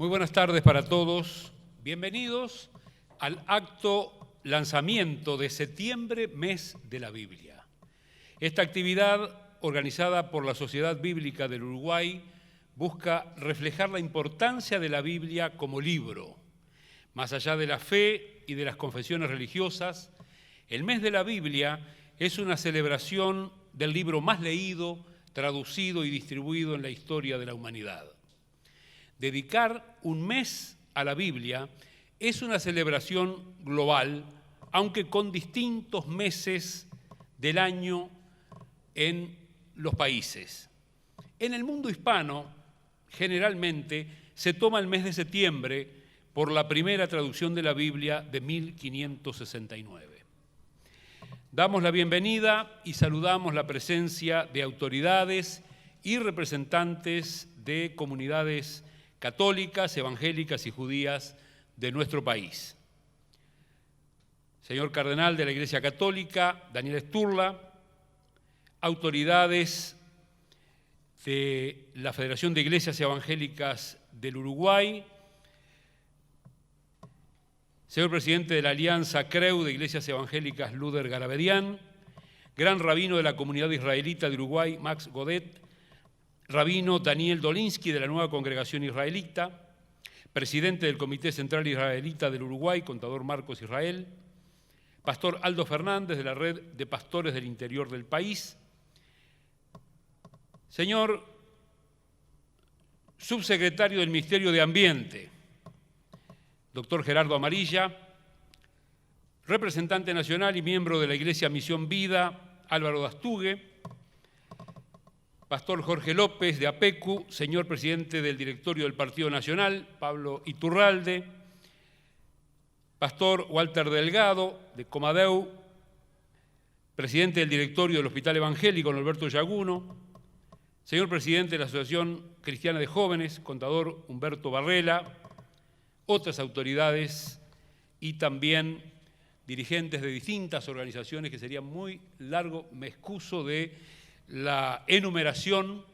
Muy buenas tardes para todos. Bienvenidos al acto lanzamiento de septiembre, mes de la Biblia. Esta actividad, organizada por la Sociedad Bíblica del Uruguay, busca reflejar la importancia de la Biblia como libro. Más allá de la fe y de las confesiones religiosas, el mes de la Biblia es una celebración del libro más leído, traducido y distribuido en la historia de la humanidad. Dedicar un mes a la Biblia es una celebración global, aunque con distintos meses del año en los países. En el mundo hispano, generalmente, se toma el mes de septiembre por la primera traducción de la Biblia de 1569. Damos la bienvenida y saludamos la presencia de autoridades y representantes de comunidades católicas, evangélicas y judías de nuestro país. Señor Cardenal de la Iglesia Católica, Daniel Sturla, autoridades de la Federación de Iglesias Evangélicas del Uruguay, señor presidente de la Alianza CREU de Iglesias Evangélicas, Luder Garabedian, gran rabino de la comunidad israelita de Uruguay, Max Godet, rabino Daniel Dolinsky de la Nueva Congregación Israelita, presidente del Comité Central Israelita del Uruguay, contador Marcos Israel, pastor Aldo Fernández de la Red de Pastores del Interior del país, señor subsecretario del Ministerio de Ambiente, doctor Gerardo Amarilla, representante nacional y miembro de la Iglesia Misión Vida, Álvaro Dastugue, pastor Jorge López de APECU, señor presidente del directorio del Partido Nacional, Pablo Iturralde, pastor Walter Delgado de Comadeu, presidente del directorio del Hospital Evangélico, Norberto Yaguno, señor presidente de la Asociación Cristiana de Jóvenes, contador Humberto Barrela, otras autoridades y también dirigentes de distintas organizaciones, que sería muy largo, me excuso de la enumeración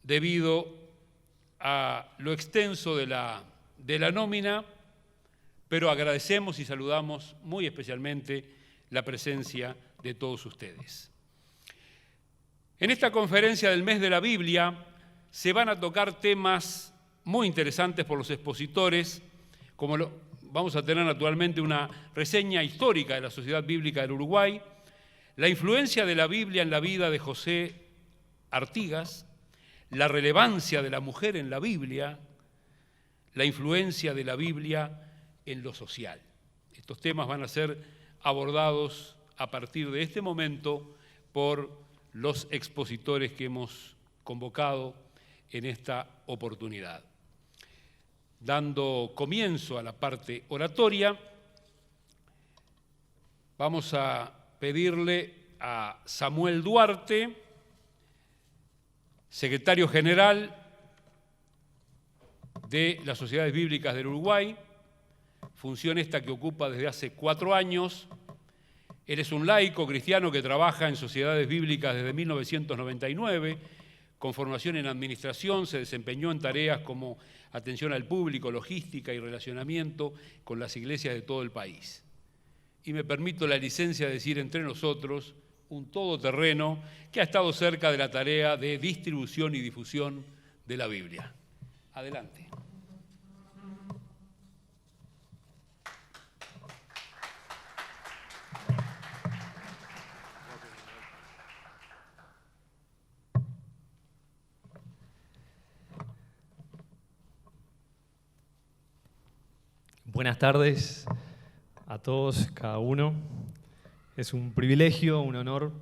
debido a lo extenso de la nómina, pero agradecemos y saludamos muy especialmente la presencia de todos ustedes. En esta conferencia del mes de la Biblia se van a tocar temas muy interesantes por los expositores, como vamos a tener naturalmente una reseña histórica de la Sociedad Bíblica del Uruguay, la influencia de la Biblia en la vida de José Artigas, la relevancia de la mujer en la Biblia, la influencia de la Biblia en lo social. Estos temas van a ser abordados a partir de este momento por los expositores que hemos convocado en esta oportunidad. Dando comienzo a la parte oratoria, vamos a pedirle a Samuel Duarte, secretario general de las Sociedades Bíblicas del Uruguay, función esta que ocupa desde hace 4 años. Él es un laico cristiano que trabaja en sociedades bíblicas desde 1999, con formación en administración, se desempeñó en tareas como atención al público, logística y relacionamiento con las iglesias de todo el país. Y me permito la licencia de decir entre nosotros, un todoterreno que ha estado cerca de la tarea de distribución y difusión de la Biblia. Adelante. Buenas tardes a todos, cada uno. Es un privilegio, un honor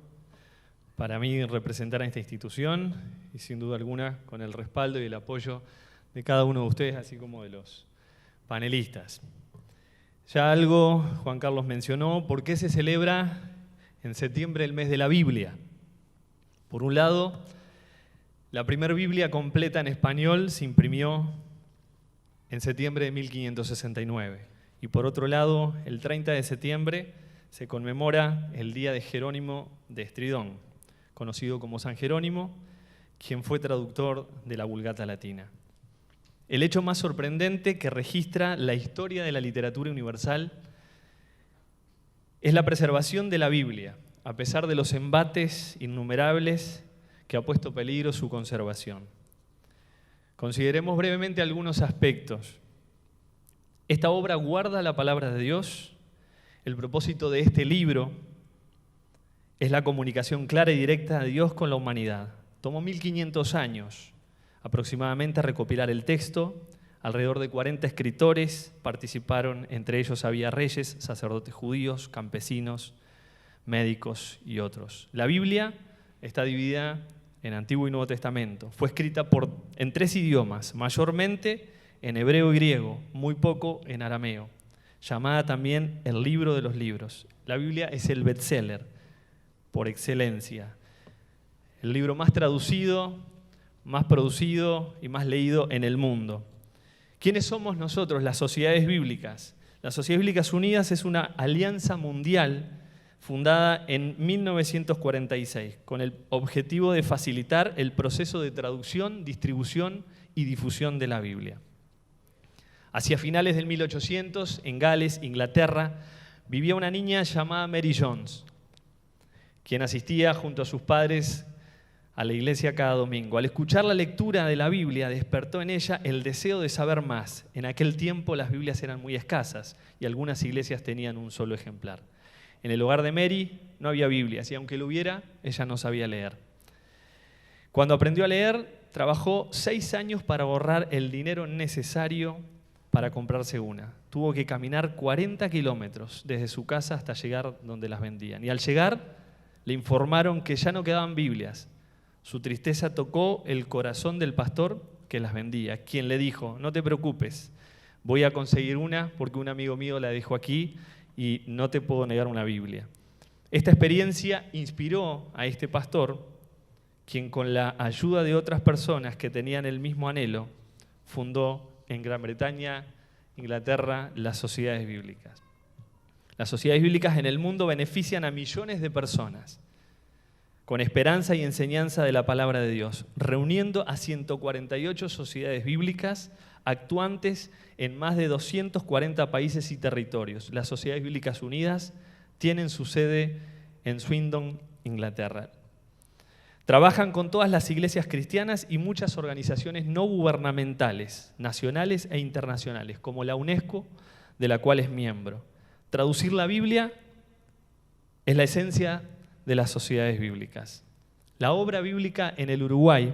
para mí representar a esta institución y sin duda alguna con el respaldo y el apoyo de cada uno de ustedes, así como de los panelistas. Ya algo Juan Carlos mencionó, ¿por qué se celebra en septiembre el mes de la Biblia? Por un lado, la primera Biblia completa en español se imprimió en septiembre de 1569. Y por otro lado, el 30 de septiembre se conmemora el día de Jerónimo de Estridón, conocido como San Jerónimo, quien fue traductor de la Vulgata Latina. el hecho más sorprendente que registra la historia de la literatura universal es la preservación de la Biblia, a pesar de los embates innumerables que ha puesto en peligro su conservación. Consideremos brevemente algunos aspectos. Esta obra guarda la palabra de Dios. El propósito de este libro es la comunicación clara y directa de Dios con la humanidad. Tomó 1500 años aproximadamente recopilar el texto. Alrededor de 40 escritores participaron, entre ellos había reyes, sacerdotes judíos, campesinos, médicos y otros. La Biblia está dividida en Antiguo y Nuevo Testamento. Fue escrita en 3 idiomas, mayormente en hebreo y griego, muy poco en arameo, llamada también el libro de los libros. La Biblia es el bestseller por excelencia, el libro más traducido, más producido y más leído en el mundo. ¿Quiénes somos nosotros, las sociedades bíblicas? Las Sociedades Bíblicas Unidas es una alianza mundial fundada en 1946 con el objetivo de facilitar el proceso de traducción, distribución y difusión de la Biblia. Hacia finales del 1800, en Gales, Inglaterra, vivía una niña llamada Mary Jones, quien asistía junto a sus padres a la iglesia cada domingo. Al escuchar la lectura de la Biblia, despertó en ella el deseo de saber más. En aquel tiempo las Biblias eran muy escasas y algunas iglesias tenían un solo ejemplar. En el hogar de Mary no había Biblias y aunque lo hubiera, ella no sabía leer. Cuando aprendió a leer, trabajó 6 años para ahorrar el dinero necesario para comprarse una. Tuvo que caminar 40 kilómetros desde su casa hasta llegar donde las vendían. Y al llegar, le informaron que ya no quedaban Biblias. Su tristeza tocó el corazón del pastor que las vendía, quien le dijo: no te preocupes, voy a conseguir una porque un amigo mío la dejó aquí y no te puedo negar una Biblia. Esta experiencia inspiró a este pastor, quien con la ayuda de otras personas que tenían el mismo anhelo, fundó en Gran Bretaña, Inglaterra, las sociedades bíblicas. Las sociedades bíblicas en el mundo benefician a millones de personas con esperanza y enseñanza de la palabra de Dios, reuniendo a 148 sociedades bíblicas actuantes en más de 240 países y territorios. Las Sociedades Bíblicas Unidas tienen su sede en Swindon, Inglaterra. Trabajan con todas las iglesias cristianas y muchas organizaciones no gubernamentales, nacionales e internacionales, como la UNESCO, de la cual es miembro. Traducir la Biblia es la esencia de las sociedades bíblicas. La obra bíblica en el Uruguay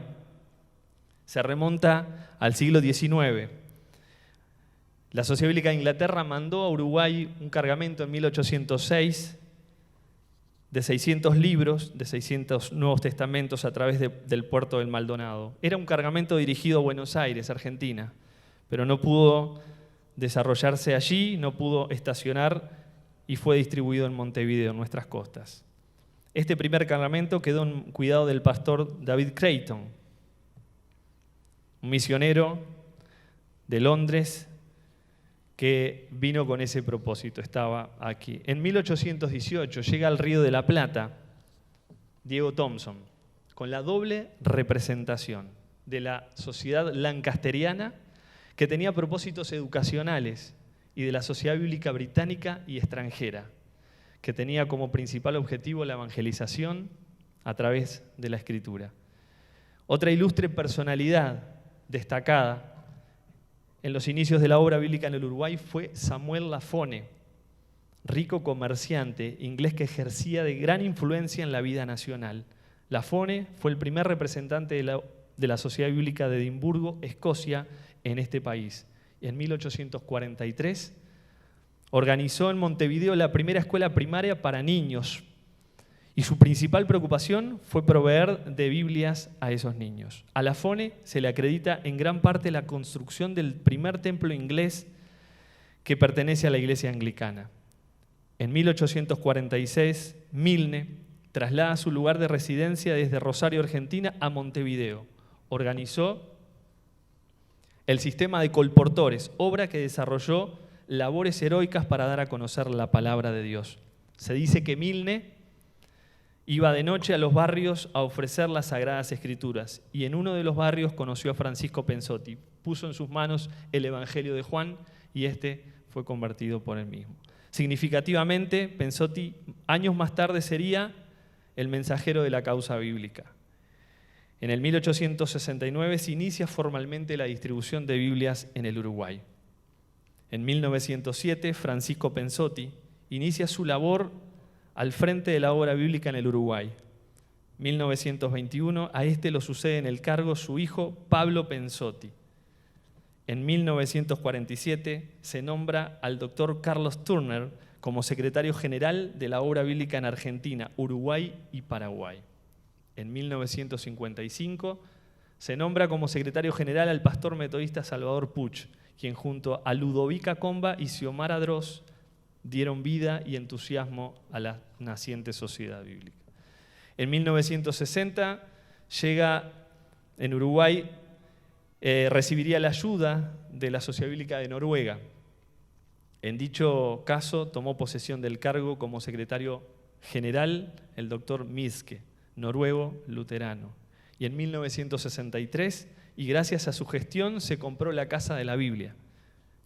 se remonta al siglo XIX. La Sociedad Bíblica de Inglaterra mandó a Uruguay un cargamento en 1806 de 600 libros, de 600 Nuevos Testamentos a través del puerto del Maldonado. Era un cargamento dirigido a Buenos Aires, Argentina, pero no pudo desarrollarse allí, no pudo estacionar y fue distribuido en Montevideo, en nuestras costas. Este primer cargamento quedó en cuidado del pastor David Creighton, un misionero de Londres que vino con ese propósito, estaba aquí. En 1818 llega al Río de la Plata Diego Thompson, con la doble representación de la sociedad lancasteriana, que tenía propósitos educacionales, y de la Sociedad Bíblica Británica y extranjera, que tenía como principal objetivo la evangelización a través de la Escritura. Otra ilustre personalidad destacada en los inicios de la obra bíblica en el Uruguay fue Samuel Lafone, rico comerciante inglés que ejercía de gran influencia en la vida nacional. Lafone fue el primer representante de la Sociedad Bíblica de Edimburgo, Escocia, en este país. Y en 1843 organizó en Montevideo la primera escuela primaria para niños, y su principal preocupación fue proveer de Biblias a esos niños. A Lafone se le acredita en gran parte la construcción del primer templo inglés que pertenece a la iglesia anglicana. En 1846, Milne traslada su lugar de residencia desde Rosario, Argentina, a Montevideo. Organizó el sistema de colportores, obra que desarrolló labores heroicas para dar a conocer la palabra de Dios. Se dice que Milne Iba de noche a los barrios a ofrecer las Sagradas Escrituras y en uno de los barrios conoció a Francisco Pensotti. Puso en sus manos el Evangelio de Juan y este fue convertido por él mismo. Significativamente, Pensotti años más tarde sería el mensajero de la causa bíblica. En el 1869 se inicia formalmente la distribución de Biblias en el Uruguay. En 1907, Francisco Pensotti inicia su labor al frente de la obra bíblica en el Uruguay. 1921, a este lo sucede en el cargo su hijo Pablo Pensotti. En 1947 se nombra al doctor Carlos Turner como secretario general de la obra bíblica en Argentina, Uruguay y Paraguay. En 1955 se nombra como secretario general al pastor metodista Salvador Puch, quien junto a Ludovica Comba y Xiomara Droz dieron vida y entusiasmo a la naciente sociedad bíblica. En 1960 llega en Uruguay, recibiría la ayuda de la Sociedad Bíblica de Noruega. En dicho caso tomó posesión del cargo como secretario general el doctor Miske, noruego luterano. Y en 1963, y gracias a su gestión, se compró la Casa de la Biblia,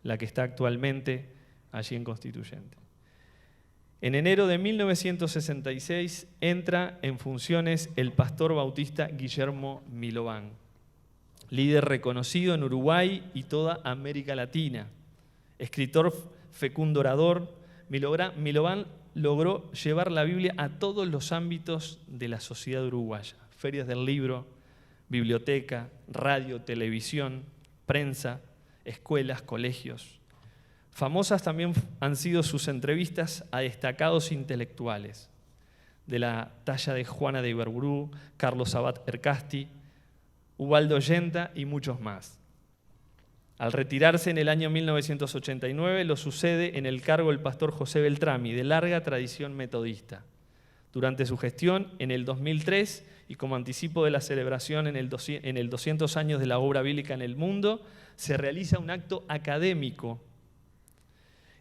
la que está actualmente allí en Constituyente. En enero de 1966 entra en funciones el pastor bautista Guillermo Milován, líder reconocido en Uruguay y toda América Latina. Escritor fecundo orador, Milován logró llevar la Biblia a todos los ámbitos de la sociedad uruguaya. Ferias del libro, biblioteca, radio, televisión, prensa, escuelas, colegios. Famosas también han sido sus entrevistas a destacados intelectuales, de la talla de Juana de Ibarburu, Carlos Sabat Ercasti, Ubaldo Yenta y muchos más. Al retirarse en el año 1989, lo sucede en el cargo el pastor José Beltrami, de larga tradición metodista. Durante su gestión, en el 2003, y como anticipo de la celebración en el 200 años de la obra bíblica en el mundo, se realiza un acto académico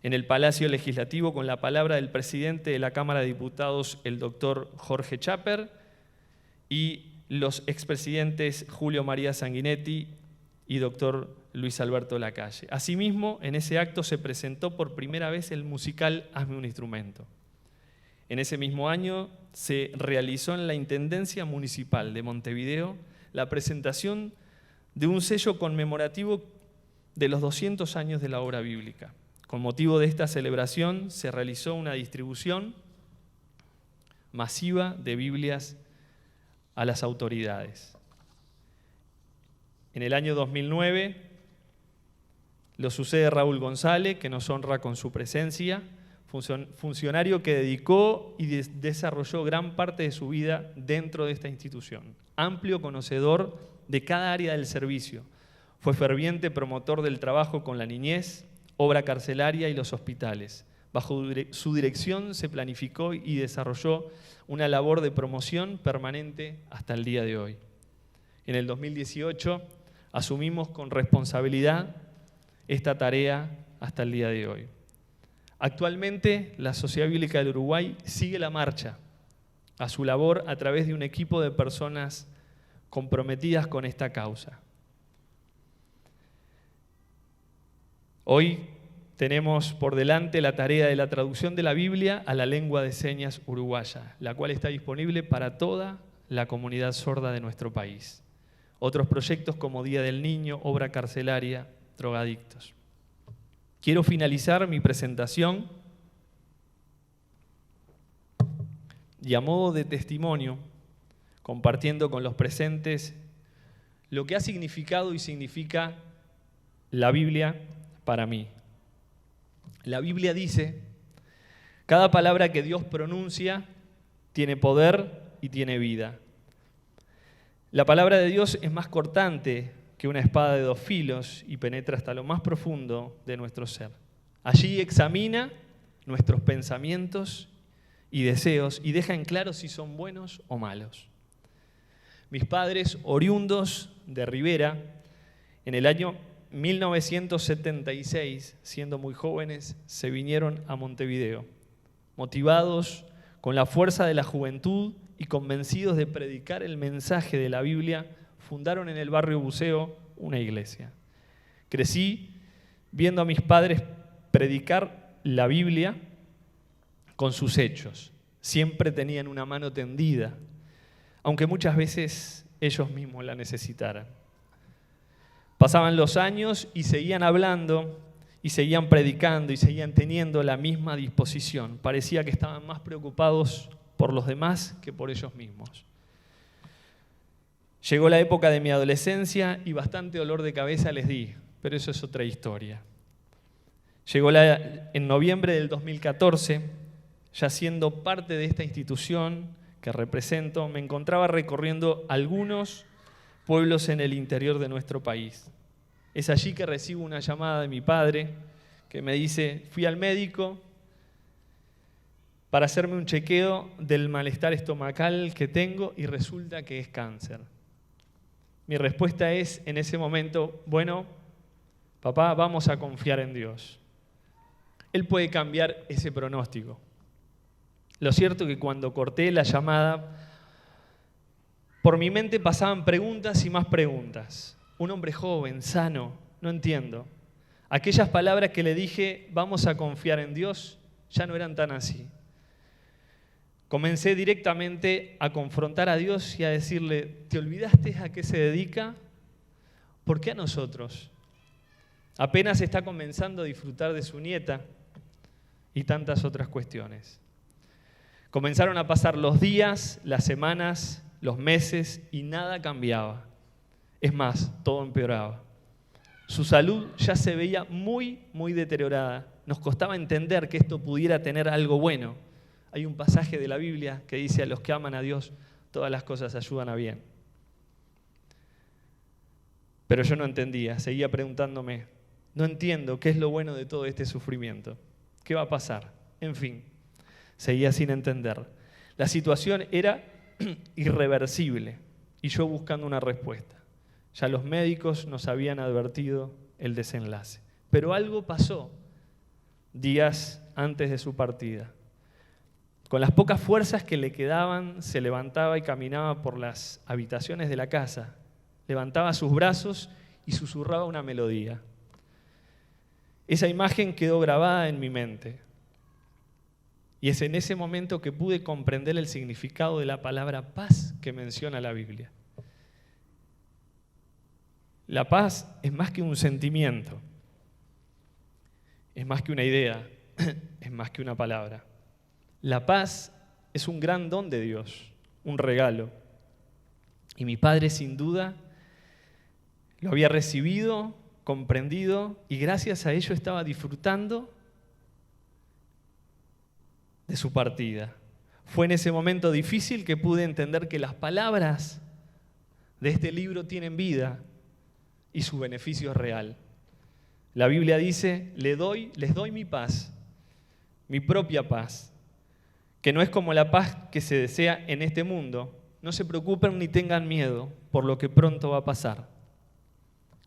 en el Palacio Legislativo con la palabra del presidente de la Cámara de Diputados, el doctor Jorge Chaper, y los expresidentes Julio María Sanguinetti y doctor Luis Alberto Lacalle. Asimismo, en ese acto se presentó por primera vez el musical Hazme un instrumento. En ese mismo año se realizó en la Intendencia Municipal de Montevideo la presentación de un sello conmemorativo de los 200 años de la obra bíblica. Con motivo de esta celebración se realizó una distribución masiva de Biblias a las autoridades. En el año 2009 lo sucede Raúl González, que nos honra con su presencia, funcionario que dedicó y desarrolló gran parte de su vida dentro de esta institución. Amplio conocedor de cada área del servicio. Fue ferviente promotor del trabajo con la niñez, obra carcelaria y los hospitales. Bajo su dirección se planificó y desarrolló una labor de promoción permanente hasta el día de hoy. En el 2018 asumimos con responsabilidad esta tarea hasta el día de hoy. Actualmente, la Sociedad Bíblica del Uruguay sigue la marcha a su labor a través de un equipo de personas comprometidas con esta causa. Hoy tenemos por delante la tarea de la traducción de la Biblia a la lengua de señas uruguaya, la cual está disponible para toda la comunidad sorda de nuestro país. Otros proyectos como Día del Niño, obra carcelaria, drogadictos. Quiero finalizar mi presentación y a modo de testimonio, compartiendo con los presentes lo que ha significado y significa la Biblia para mí. La Biblia dice, cada palabra que Dios pronuncia tiene poder y tiene vida. La palabra de Dios es más cortante que una espada de dos filos y penetra hasta lo más profundo de nuestro ser. Allí examina nuestros pensamientos y deseos y deja en claro si son buenos o malos. Mis padres, oriundos de Rivera, en el año 1976, siendo muy jóvenes, se vinieron a Montevideo, motivados con la fuerza de la juventud y convencidos de predicar el mensaje de la Biblia, fundaron en el barrio Buceo una iglesia. Crecí viendo a mis padres predicar la Biblia con sus hechos. Siempre tenían una mano tendida, aunque muchas veces ellos mismos la necesitaran. Pasaban los años y seguían hablando, y seguían predicando, y seguían teniendo la misma disposición. Parecía que estaban más preocupados por los demás que por ellos mismos. Llegó la época de mi adolescencia y bastante dolor de cabeza les di, pero eso es otra historia. Llegó en noviembre del 2014, ya siendo parte de esta institución que represento, me encontraba recorriendo algunos pueblos en el interior de nuestro país. Es allí que recibo una llamada de mi padre que me dice: fui al médico para hacerme un chequeo del malestar estomacal que tengo y resulta que es cáncer. Mi respuesta es en ese momento: bueno, papá, vamos a confiar en Dios. Él puede cambiar ese pronóstico. Lo cierto es que cuando corté la llamada, por mi mente pasaban preguntas y más preguntas. Un hombre joven, sano, no entiendo. Aquellas palabras que le dije, vamos a confiar en Dios, ya no eran tan así. Comencé directamente a confrontar a Dios y a decirle: ¿te olvidaste a qué se dedica? ¿Por qué a nosotros? Apenas está comenzando a disfrutar de su nieta y tantas otras cuestiones. Comenzaron a pasar los días, las semanas, los meses y nada cambiaba. Es más, todo empeoraba. Su salud ya se veía muy, muy deteriorada. Nos costaba entender que esto pudiera tener algo bueno. Hay un pasaje de la Biblia que dice: a los que aman a Dios, todas las cosas ayudan a bien. Pero yo no entendía, seguía preguntándome: no entiendo qué es lo bueno de todo este sufrimiento. ¿Qué va a pasar? En fin, seguía sin entender. La situación era irreversible y yo buscando una respuesta. Ya los médicos nos habían advertido el desenlace. Pero algo pasó días antes de su partida. Con las pocas fuerzas que le quedaban, se levantaba y caminaba por las habitaciones de la casa. Levantaba sus brazos y susurraba una melodía. Esa imagen quedó grabada en mi mente. Y es en ese momento que pude comprender el significado de la palabra paz que menciona la Biblia. La paz es más que un sentimiento, es más que una idea, es más que una palabra. La paz es un gran don de Dios, un regalo. Y mi padre sin duda lo había recibido, comprendido y gracias a ello estaba disfrutando de su partida. Fue en ese momento difícil que pude entender que las palabras de este libro tienen vida y su beneficio es real. La Biblia dice: les doy mi paz, mi propia paz, que no es como la paz que se desea en este mundo. No se preocupen ni tengan miedo por lo que pronto va a pasar.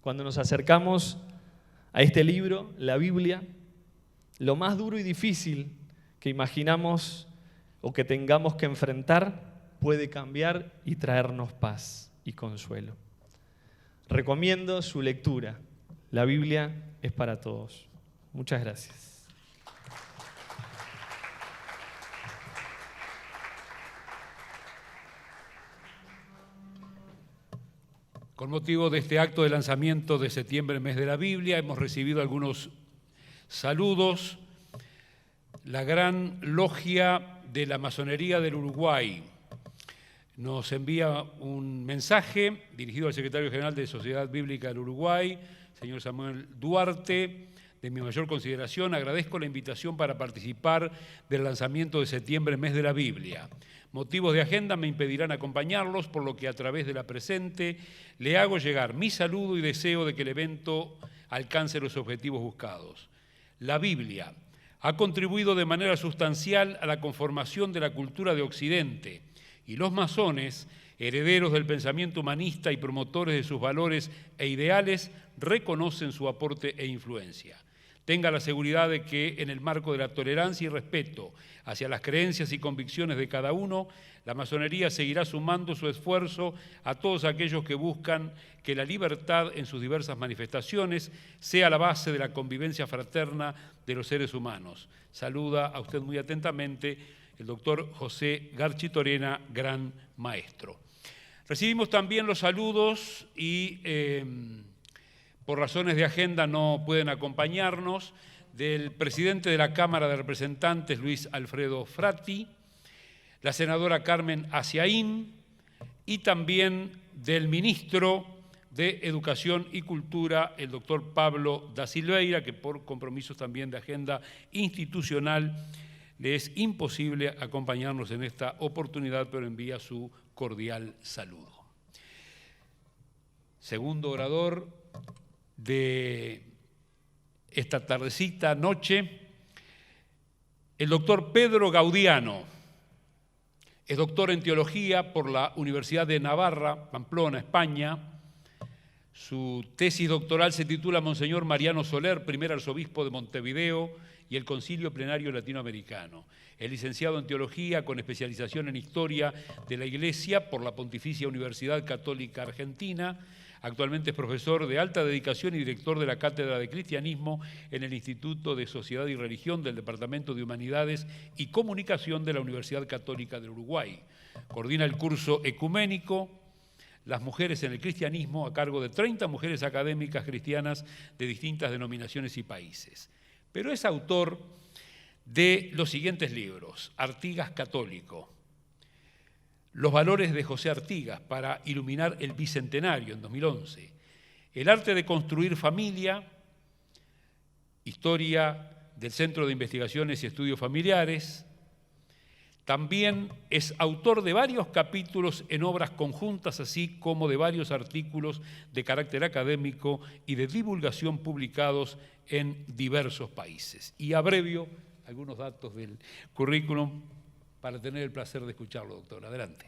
Cuando nos acercamos a este libro, la Biblia, lo más duro y difícil que imaginamos o que tengamos que enfrentar puede cambiar y traernos paz y consuelo. Recomiendo su lectura. La Biblia es para todos. Muchas gracias. Con motivo de este acto de lanzamiento de septiembre, mes de la Biblia, hemos recibido algunos saludos. La Gran Logia de la Masonería del Uruguay nos envía un mensaje dirigido al secretario general de Sociedad Bíblica del Uruguay, señor Samuel Duarte. De mi mayor consideración, agradezco la invitación para participar del lanzamiento de septiembre, mes de la Biblia. Motivos de agenda me impedirán acompañarlos, por lo que a través de la presente le hago llegar mi saludo y deseo de que el evento alcance los objetivos buscados. La Biblia ha contribuido de manera sustancial a la conformación de la cultura de Occidente, y los masones, herederos del pensamiento humanista y promotores de sus valores e ideales, reconocen su aporte e influencia. tenga la seguridad de que en el marco de la tolerancia y respeto hacia las creencias y convicciones de cada uno, la masonería seguirá sumando su esfuerzo a todos aquellos que buscan que la libertad en sus diversas manifestaciones sea la base de la convivencia fraterna de los seres humanos. Saluda a usted muy atentamente el doctor José Garchitorena, gran maestro. Recibimos también los saludos y por razones de agenda no pueden acompañarnos, del presidente de la Cámara de Representantes, Luis Alfredo Fratti, la senadora Carmen Aciaín y también del ministro de Educación y Cultura, el doctor Pablo da Silveira, que por compromisos también de agenda institucional le es imposible acompañarnos en esta oportunidad, pero envía su cordial saludo. Segundo orador de esta tardecita, noche, el doctor Pedro Gaudiano. Es doctor en Teología por la Universidad de Navarra, Pamplona, España. Su tesis doctoral se titula Monseñor Mariano Soler, primer arzobispo de Montevideo y el Concilio Plenario Latinoamericano. Es licenciado en Teología con especialización en Historia de la Iglesia por la Pontificia Universidad Católica Argentina. Actualmente es profesor de alta dedicación y director de la Cátedra de Cristianismo en el Instituto de Sociedad y Religión del Departamento de Humanidades y Comunicación de la Universidad Católica del Uruguay. Coordina el curso ecuménico Las mujeres en el cristianismo a cargo de 30 mujeres académicas cristianas de distintas denominaciones y países. Pero es autor de los siguientes libros: Artigas Católico, Los valores de José Artigas para iluminar el bicentenario en 2011, El arte de construir familia, Historia del Centro de Investigaciones y Estudios Familiares. También es autor de varios capítulos en obras conjuntas, así como de varios artículos de carácter académico y de divulgación publicados en diversos países. Y abrevio algunos datos del currículum para tener el placer de escucharlo, doctor. Adelante.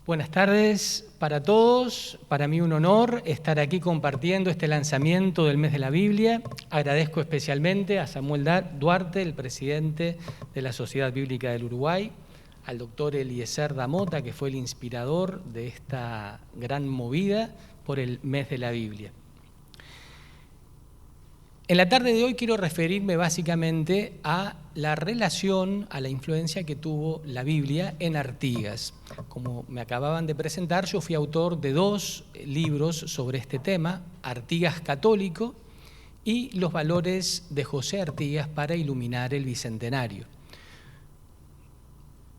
Buenas tardes para todos. Para mí un honor estar aquí compartiendo este lanzamiento del Mes de la Biblia. Agradezco especialmente a Samuel Duarte, el presidente de la Sociedad Bíblica del Uruguay, al doctor Eliezer Damota, que fue el inspirador de esta gran movida por el Mes de la Biblia. En la tarde de hoy quiero referirme básicamente a la relación, a la influencia que tuvo la Biblia en Artigas. Como me acababan de presentar, yo fui autor de 2 libros sobre este tema, Artigas Católico y Los valores de José Artigas para iluminar el bicentenario.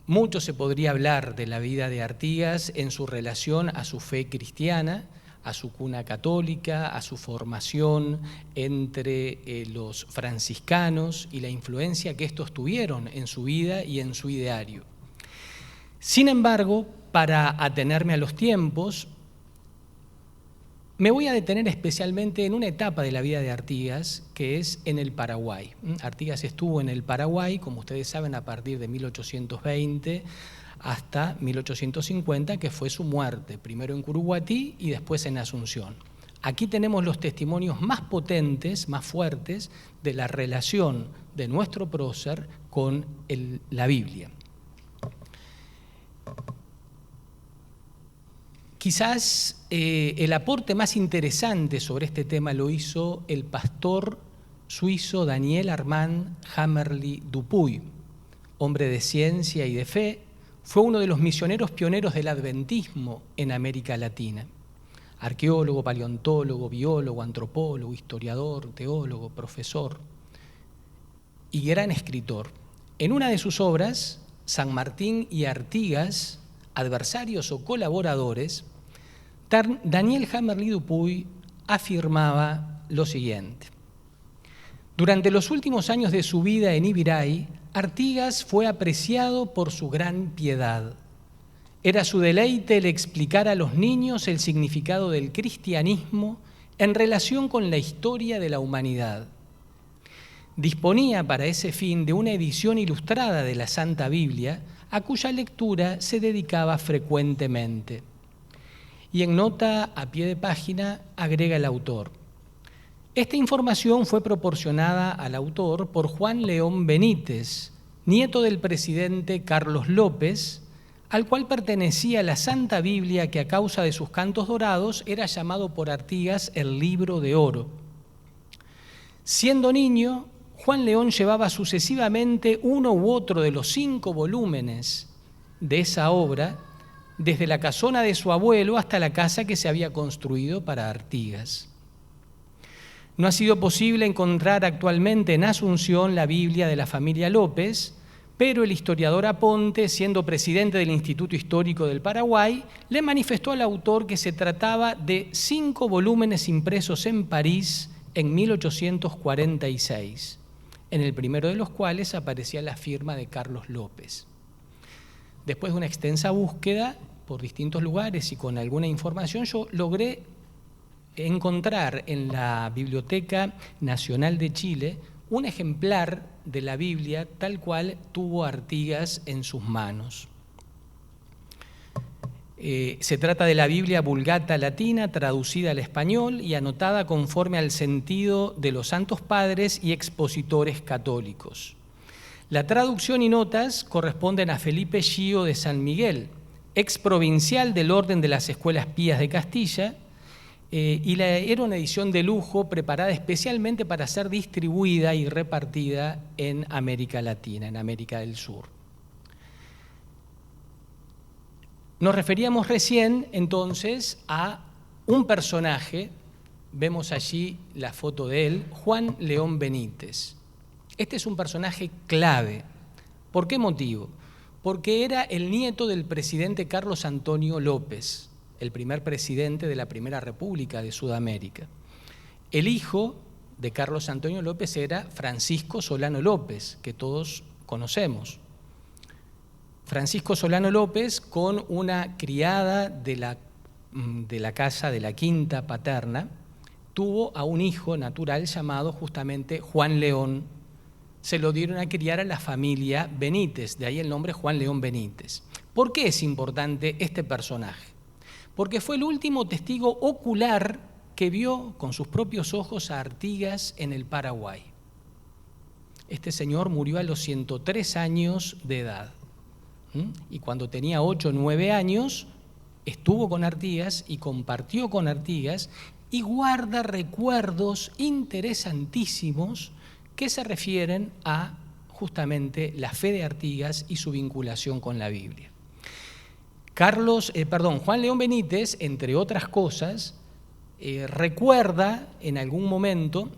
Mucho se podría hablar de la vida de Artigas en su relación a su fe cristiana, a su cuna católica, a su formación entre los franciscanos y la influencia que estos tuvieron en su vida y en su ideario. Sin embargo, para atenerme a los tiempos, me voy a detener especialmente en una etapa de la vida de Artigas, que es en el Paraguay. Artigas estuvo en el Paraguay, como ustedes saben, a partir de 1820 hasta 1850, que fue su muerte, primero en Curuguatí y después en Asunción. Aquí tenemos los testimonios más potentes, más fuertes, de la relación de nuestro prócer con la Biblia. Quizás el aporte más interesante sobre este tema lo hizo el pastor suizo Daniel Armand Hammerly Dupuy, hombre de ciencia y de fe. Fue uno de los misioneros pioneros del adventismo en América Latina. Arqueólogo, paleontólogo, biólogo, antropólogo, historiador, teólogo, profesor y gran escritor. En una de sus obras, San Martín y Artigas, adversarios o colaboradores, Daniel Hammerly Dupuy afirmaba lo siguiente: durante los últimos años de su vida en Ibiray, Artigas fue apreciado por su gran piedad. Era su deleite el explicar a los niños el significado del cristianismo en relación con la historia de la humanidad. disponía para ese fin de una edición ilustrada de la Santa Biblia, a cuya lectura se dedicaba frecuentemente. Y en nota a pie de página agrega el autor: esta información fue proporcionada al autor por Juan León Benítez, nieto del presidente Carlos López, al cual pertenecía la Santa Biblia que a causa de sus cantos dorados era llamado por Artigas el Libro de Oro. Siendo niño, Juan León llevaba sucesivamente uno u otro de los 5 volúmenes de esa obra, desde la casona de su abuelo hasta la casa que se había construido para Artigas. No ha sido posible encontrar actualmente en Asunción la Biblia de la familia López, pero el historiador Aponte, siendo presidente del Instituto Histórico del Paraguay, le manifestó al autor que se trataba de 5 volúmenes impresos en París en 1846, en el primero de los cuales aparecía la firma de Carlos López. Después de una extensa búsqueda por distintos lugares y con alguna información, yo logré encontrar en la Biblioteca Nacional de Chile un ejemplar de la Biblia tal cual tuvo Artigas en sus manos. Se trata de la Biblia Vulgata Latina, traducida al español y anotada conforme al sentido de los santos padres y expositores católicos. La traducción y notas corresponden a Felipe Gio de San Miguel, exprovincial del Orden de las Escuelas Pías de Castilla, y era una edición de lujo preparada especialmente para ser distribuida y repartida en América Latina, en América del Sur. Nos referíamos recién entonces a un personaje, vemos allí la foto de él, Juan León Benítez. Este es un personaje clave. ¿Por qué motivo? Porque era el nieto del presidente Carlos Antonio López, el primer presidente de la Primera República de Sudamérica. El hijo de Carlos Antonio López era Francisco Solano López, que todos conocemos. Francisco Solano López, con una criada de la casa de la quinta paterna, tuvo a un hijo natural llamado justamente Juan León. Se lo dieron a criar a la familia Benítez, de ahí el nombre Juan León Benítez. ¿Por qué es importante este personaje? Porque fue el último testigo ocular que vio con sus propios ojos a Artigas en el Paraguay. Este señor murió a los 103 años de edad. Y cuando tenía 8 o 9 años, estuvo con Artigas y compartió con Artigas y guarda recuerdos interesantísimos que se refieren a justamente la fe de Artigas y su vinculación con la Biblia. Juan León Benítez, entre otras cosas, recuerda en algún momento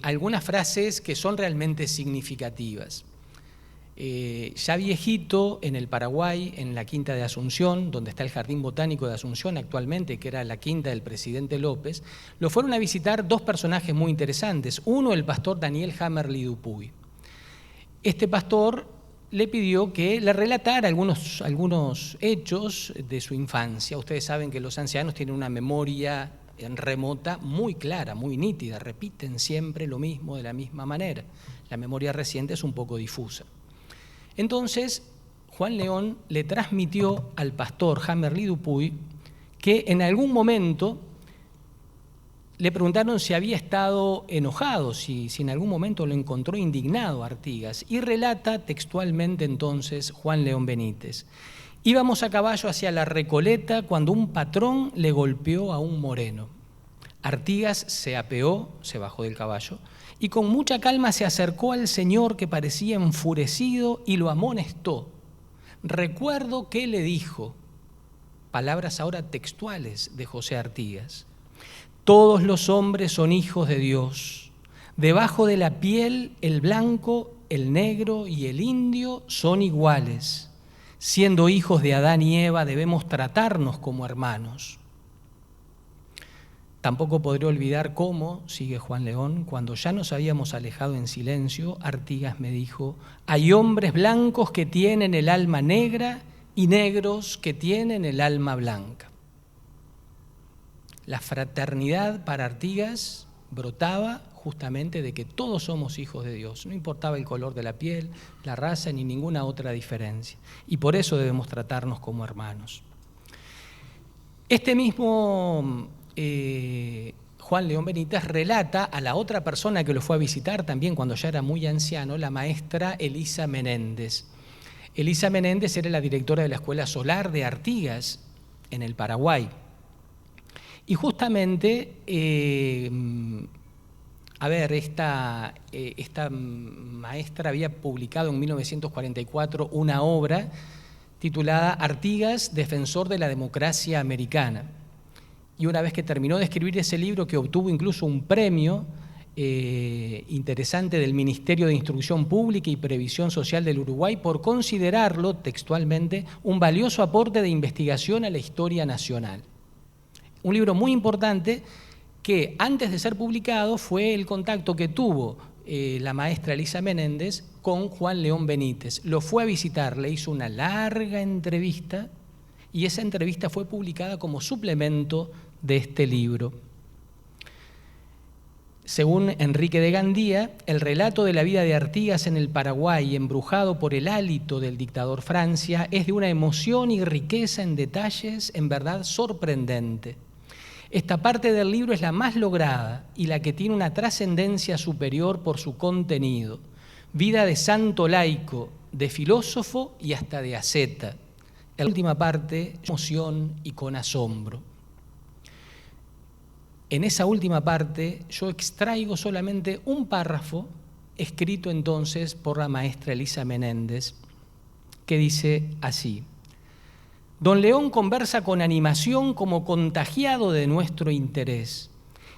algunas frases que son realmente significativas. Ya viejito, en el Paraguay, en la Quinta de Asunción, donde está el Jardín Botánico de Asunción actualmente, que era la quinta del presidente López, lo fueron a visitar 2 personajes muy interesantes. Uno, el pastor Daniel Hammerly Dupuy. Este pastor le pidió que le relatara algunos hechos de su infancia. Ustedes saben que los ancianos tienen una memoria remota muy clara, muy nítida, repiten siempre lo mismo de la misma manera. La memoria reciente es un poco difusa. Entonces, Juan León le transmitió al pastor Hammerly Dupuy que en algún momento le preguntaron si había estado enojado, si en algún momento lo encontró indignado Artigas, y relata textualmente entonces Juan León Benítez: íbamos a caballo hacia la Recoleta cuando un patrón le golpeó a un moreno. Artigas se apeó, se bajó del caballo, y con mucha calma se acercó al señor, que parecía enfurecido, y lo amonestó. Recuerdo que le dijo, palabras ahora textuales de José Artigas: todos los hombres son hijos de Dios. Debajo de la piel, el blanco, el negro y el indio son iguales. Siendo hijos de Adán y Eva, debemos tratarnos como hermanos. Tampoco podré olvidar cómo, sigue Juan León, cuando ya nos habíamos alejado en silencio, Artigas me dijo: hay hombres blancos que tienen el alma negra y negros que tienen el alma blanca. La fraternidad para Artigas brotaba justamente de que todos somos hijos de Dios, no importaba el color de la piel, la raza ni ninguna otra diferencia. Y por eso debemos tratarnos como hermanos. Este mismo Juan León Benítez relata a la otra persona que lo fue a visitar también cuando ya era muy anciano, la maestra Elisa Menéndez. Elisa Menéndez era la directora de la Escuela Solar de Artigas, en el Paraguay. Y justamente, esta maestra había publicado en 1944 una obra titulada Artigas, defensor de la democracia americana. Y una vez que terminó de escribir ese libro, que obtuvo incluso un premio interesante del Ministerio de Instrucción Pública y Previsión Social del Uruguay por considerarlo, textualmente, un valioso aporte de investigación a la historia nacional. Un libro muy importante que antes de ser publicado fue el contacto que tuvo la maestra Elisa Menéndez con Juan León Benítez. Lo fue a visitar, le hizo una larga entrevista y esa entrevista fue publicada como suplemento de este libro. Según Enrique de Gandía, el relato de la vida de Artigas en el Paraguay, embrujado por el hálito del dictador Francia, es de una emoción y riqueza en detalles en verdad sorprendente. Esta parte del libro es la más lograda y la que tiene una trascendencia superior por su contenido. Vida de santo laico, de filósofo y hasta de asceta. En la última parte, emoción y con asombro. En esa última parte yo extraigo solamente un párrafo escrito entonces por la maestra Elisa Menéndez, que dice así: Don León conversa con animación como contagiado de nuestro interés,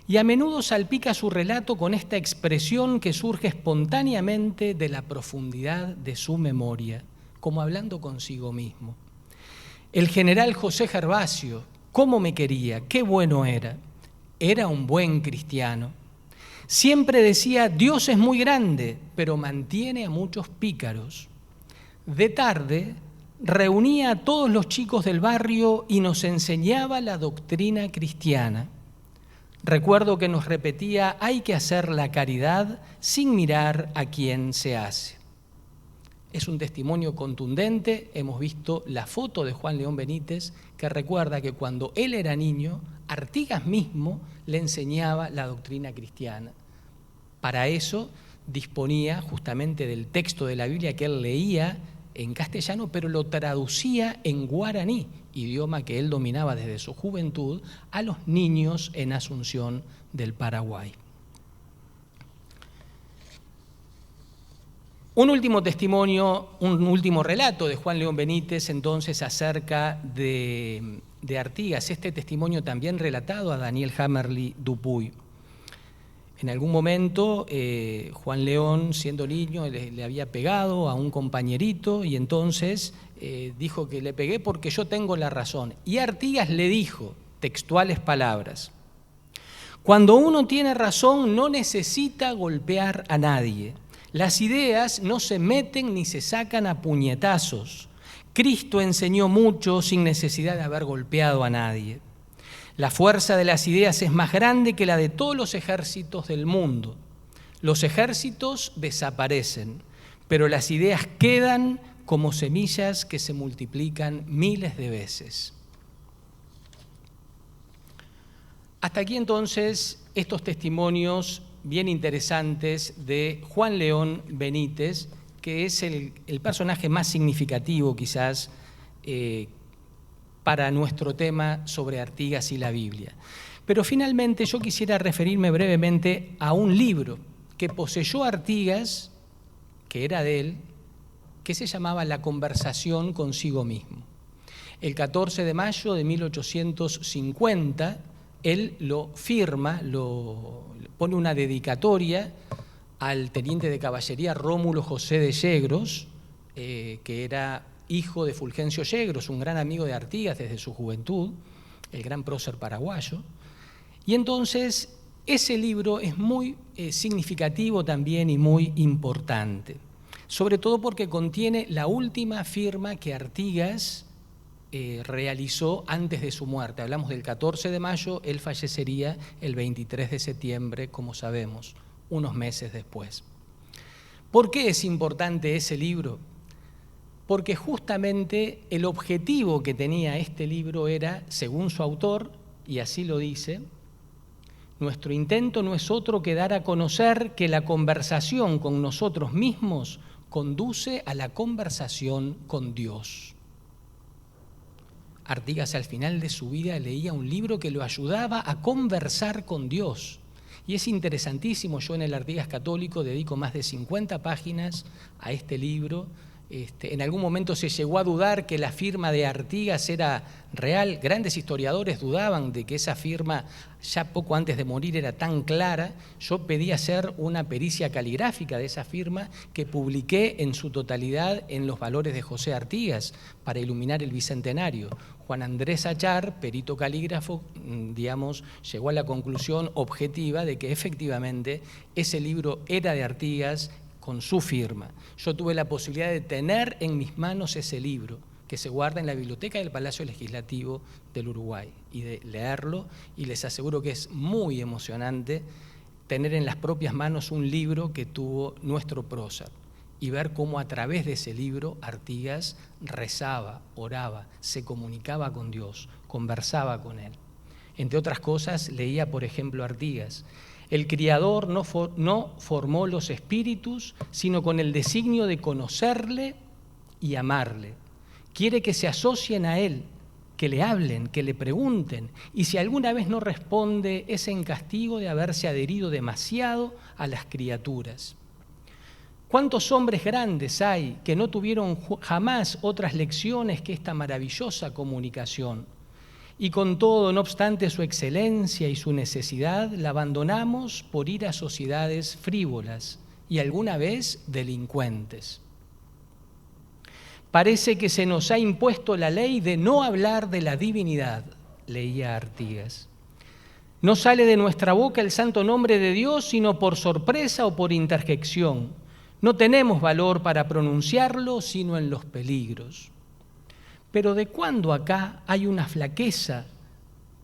y a menudo salpica su relato con esta expresión que surge espontáneamente de la profundidad de su memoria, como hablando consigo mismo. El general José Gervasio, cómo me quería, qué bueno era. Era un buen cristiano. Siempre decía, Dios es muy grande, pero mantiene a muchos pícaros. De tarde, reunía a todos los chicos del barrio y nos enseñaba la doctrina cristiana. Recuerdo que nos repetía, hay que hacer la caridad sin mirar a quién se hace. Es un testimonio contundente. Hemos visto la foto de Juan León Benítez, que recuerda que cuando él era niño, Artigas mismo le enseñaba la doctrina cristiana. Para eso disponía justamente del texto de la Biblia que él leía en castellano, pero lo traducía en guaraní, idioma que él dominaba desde su juventud, a los niños en Asunción del Paraguay. Un último testimonio, un último relato de Juan León Benítez entonces acerca de Artigas, este testimonio también relatado a Daniel Hammerly Dupuy. En algún momento Juan León, siendo niño, le había pegado a un compañerito y entonces dijo que le pegué porque yo tengo la razón. Y Artigas le dijo, textuales palabras: cuando uno tiene razón no necesita golpear a nadie. Las ideas no se meten ni se sacan a puñetazos. Cristo enseñó mucho sin necesidad de haber golpeado a nadie. La fuerza de las ideas es más grande que la de todos los ejércitos del mundo. Los ejércitos desaparecen, pero las ideas quedan como semillas que se multiplican miles de veces. Hasta aquí entonces estos testimonios bien interesantes de Juan León Benítez, que es el personaje más significativo quizás para nuestro tema sobre Artigas y la Biblia. Pero finalmente yo quisiera referirme brevemente a un libro que poseyó Artigas, que era de él, que se llamaba La conversación consigo mismo. El 14 de mayo de 1850, él lo firma, pone una dedicatoria al teniente de caballería Rómulo José de Yegros, que era hijo de Fulgencio Yegros, un gran amigo de Artigas desde su juventud, el gran prócer paraguayo. Y entonces ese libro es muy significativo también y muy importante, sobre todo porque contiene la última firma que Artigas realizó antes de su muerte. Hablamos del 14 de mayo, él fallecería el 23 de septiembre, como sabemos, unos meses después. ¿Por qué es importante ese libro? Porque justamente el objetivo que tenía este libro era, según su autor, y así lo dice, nuestro intento no es otro que dar a conocer que la conversación con nosotros mismos conduce a la conversación con Dios. Artigas al final de su vida leía un libro que lo ayudaba a conversar con Dios. Y es interesantísimo, yo en el Artigas Católico dedico más de 50 páginas a este libro. En algún momento se llegó a dudar que la firma de Artigas era real. Grandes historiadores dudaban de que esa firma, ya poco antes de morir, era tan clara. Yo pedí hacer una pericia caligráfica de esa firma que publiqué en su totalidad en Los Valores de José Artigas para iluminar el Bicentenario. Juan Andrés Achar, perito calígrafo, llegó a la conclusión objetiva de que efectivamente ese libro era de Artigas con su firma. Yo tuve la posibilidad de tener en mis manos ese libro, que se guarda en la biblioteca del Palacio Legislativo del Uruguay, y de leerlo, y les aseguro que es muy emocionante tener en las propias manos un libro que tuvo nuestro prócer, y ver cómo a través de ese libro Artigas rezaba, oraba, se comunicaba con Dios, conversaba con Él. Entre otras cosas, leía, por ejemplo, Artigas: el Criador no formó los espíritus, sino con el designio de conocerle y amarle. Quiere que se asocien a Él, que le hablen, que le pregunten, y si alguna vez no responde, es en castigo de haberse adherido demasiado a las criaturas. ¿Cuántos hombres grandes hay que no tuvieron jamás otras lecciones que esta maravillosa comunicación? Y con todo, no obstante su excelencia y su necesidad, la abandonamos por ir a sociedades frívolas y alguna vez delincuentes. Parece que se nos ha impuesto la ley de no hablar de la divinidad, leía Artigas. No sale de nuestra boca el santo nombre de Dios, sino por sorpresa o por interjección. No tenemos valor para pronunciarlo, sino en los peligros. Pero ¿de cuándo acá hay una flaqueza,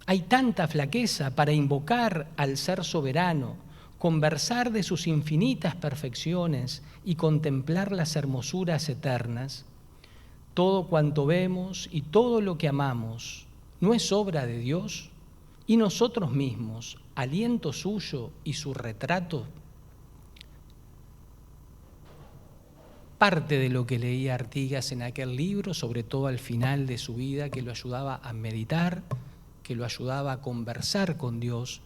hay tanta flaqueza para invocar al Ser Soberano, conversar de sus infinitas perfecciones y contemplar las hermosuras eternas? Todo cuanto vemos y todo lo que amamos, ¿no es obra de Dios? ¿Y nosotros mismos, aliento suyo y su retrato? Parte de lo que leía Artigas en aquel libro, sobre todo al final de su vida, que lo ayudaba a meditar, que lo ayudaba a conversar con Dios,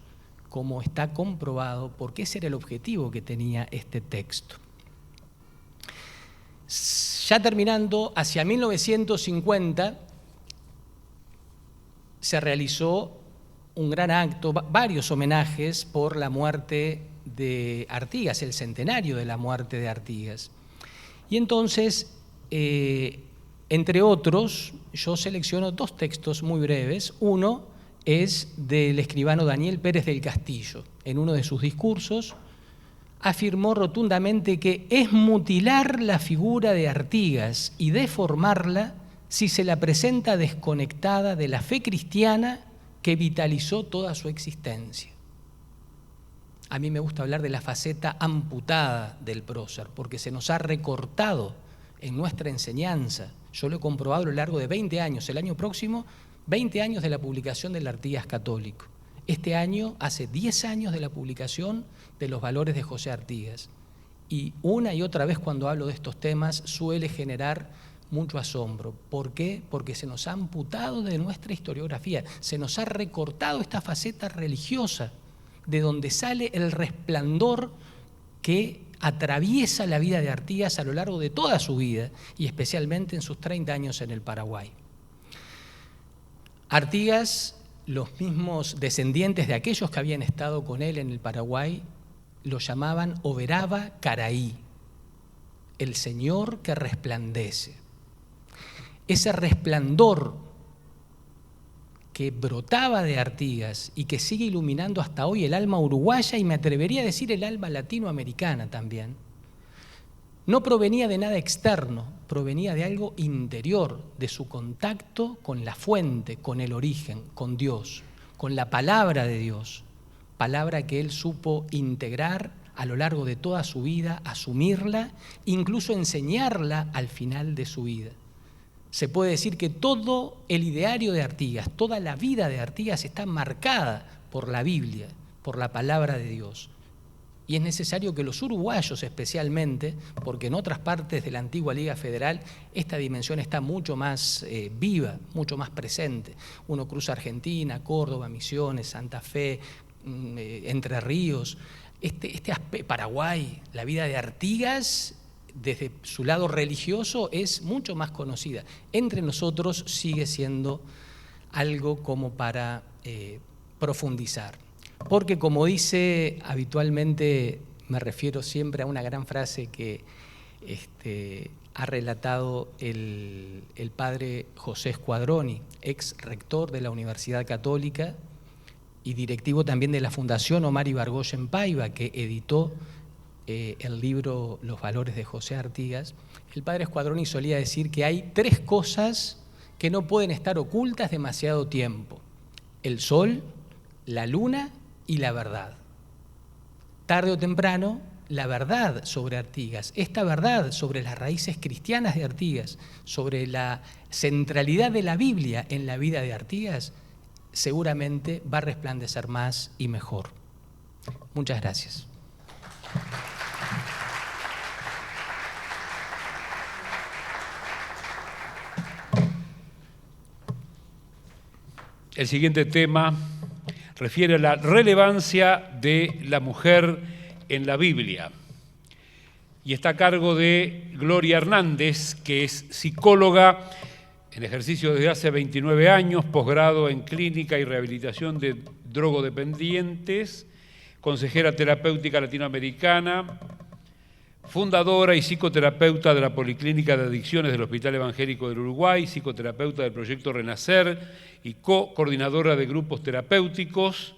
como está comprobado, porque ese era el objetivo que tenía este texto. Ya terminando, hacia 1950 se realizó un gran acto, varios homenajes por la muerte de Artigas, el centenario de la muerte de Artigas. Y entonces, entre otros, yo selecciono dos textos muy breves. Uno es del escribano Daniel Pérez del Castillo. En uno de sus discursos afirmó rotundamente que es mutilar la figura de Artigas y deformarla si se la presenta desconectada de la fe cristiana que vitalizó toda su existencia. A mí me gusta hablar de la faceta amputada del prócer, porque se nos ha recortado en nuestra enseñanza. Yo lo he comprobado a lo largo de 20 años. El año próximo, 20 años de la publicación del Artigas Católico. Este año hace 10 años de la publicación de Los Valores de José Artigas. Y una y otra vez cuando hablo de estos temas suele generar mucho asombro. ¿Por qué? Porque se nos ha amputado de nuestra historiografía, se nos ha recortado esta faceta religiosa, de donde sale el resplandor que atraviesa la vida de Artigas a lo largo de toda su vida y especialmente en sus 30 años en el Paraguay. Artigas, los mismos descendientes de aquellos que habían estado con él en el Paraguay, lo llamaban Oberaba Caraí, el Señor que resplandece. Ese resplandor que brotaba de Artigas y que sigue iluminando hasta hoy el alma uruguaya y me atrevería a decir el alma latinoamericana también, no provenía de nada externo, provenía de algo interior, de su contacto con la fuente, con el origen, con Dios, con la palabra de Dios, palabra que él supo integrar a lo largo de toda su vida, asumirla, incluso enseñarla al final de su vida. Se puede decir que todo el ideario de Artigas, toda la vida de Artigas está marcada por la Biblia, por la palabra de Dios. Y es necesario que los uruguayos especialmente, porque en otras partes de la antigua Liga Federal esta dimensión está mucho más viva, mucho más presente. Uno cruza Argentina, Córdoba, Misiones, Santa Fe, Entre Ríos, Paraguay, la vida de Artigas desde su lado religioso es mucho más conocida. Entre nosotros sigue siendo algo como para profundizar. Porque como dice habitualmente, me refiero siempre a una gran frase que ha relatado el padre José Squadroni, ex rector de la Universidad Católica y directivo también de la Fundación Omar Ibargoyen Paiva, que editó el libro Los valores de José Artigas. El padre Squadroni solía decir que hay 3 cosas que no pueden estar ocultas demasiado tiempo: el sol, la luna y la verdad. Tarde o temprano, la verdad sobre Artigas, esta verdad sobre las raíces cristianas de Artigas, sobre la centralidad de la Biblia en la vida de Artigas, seguramente va a resplandecer más y mejor. Muchas gracias. El siguiente tema refiere a la relevancia de la mujer en la Biblia y está a cargo de Gloria Hernández, que es psicóloga en ejercicio desde hace 29 años, posgrado en clínica y rehabilitación de drogodependientes, consejera terapéutica latinoamericana, fundadora y psicoterapeuta de la Policlínica de Adicciones del Hospital Evangélico del Uruguay, psicoterapeuta del Proyecto Renacer y coordinadora de grupos terapéuticos,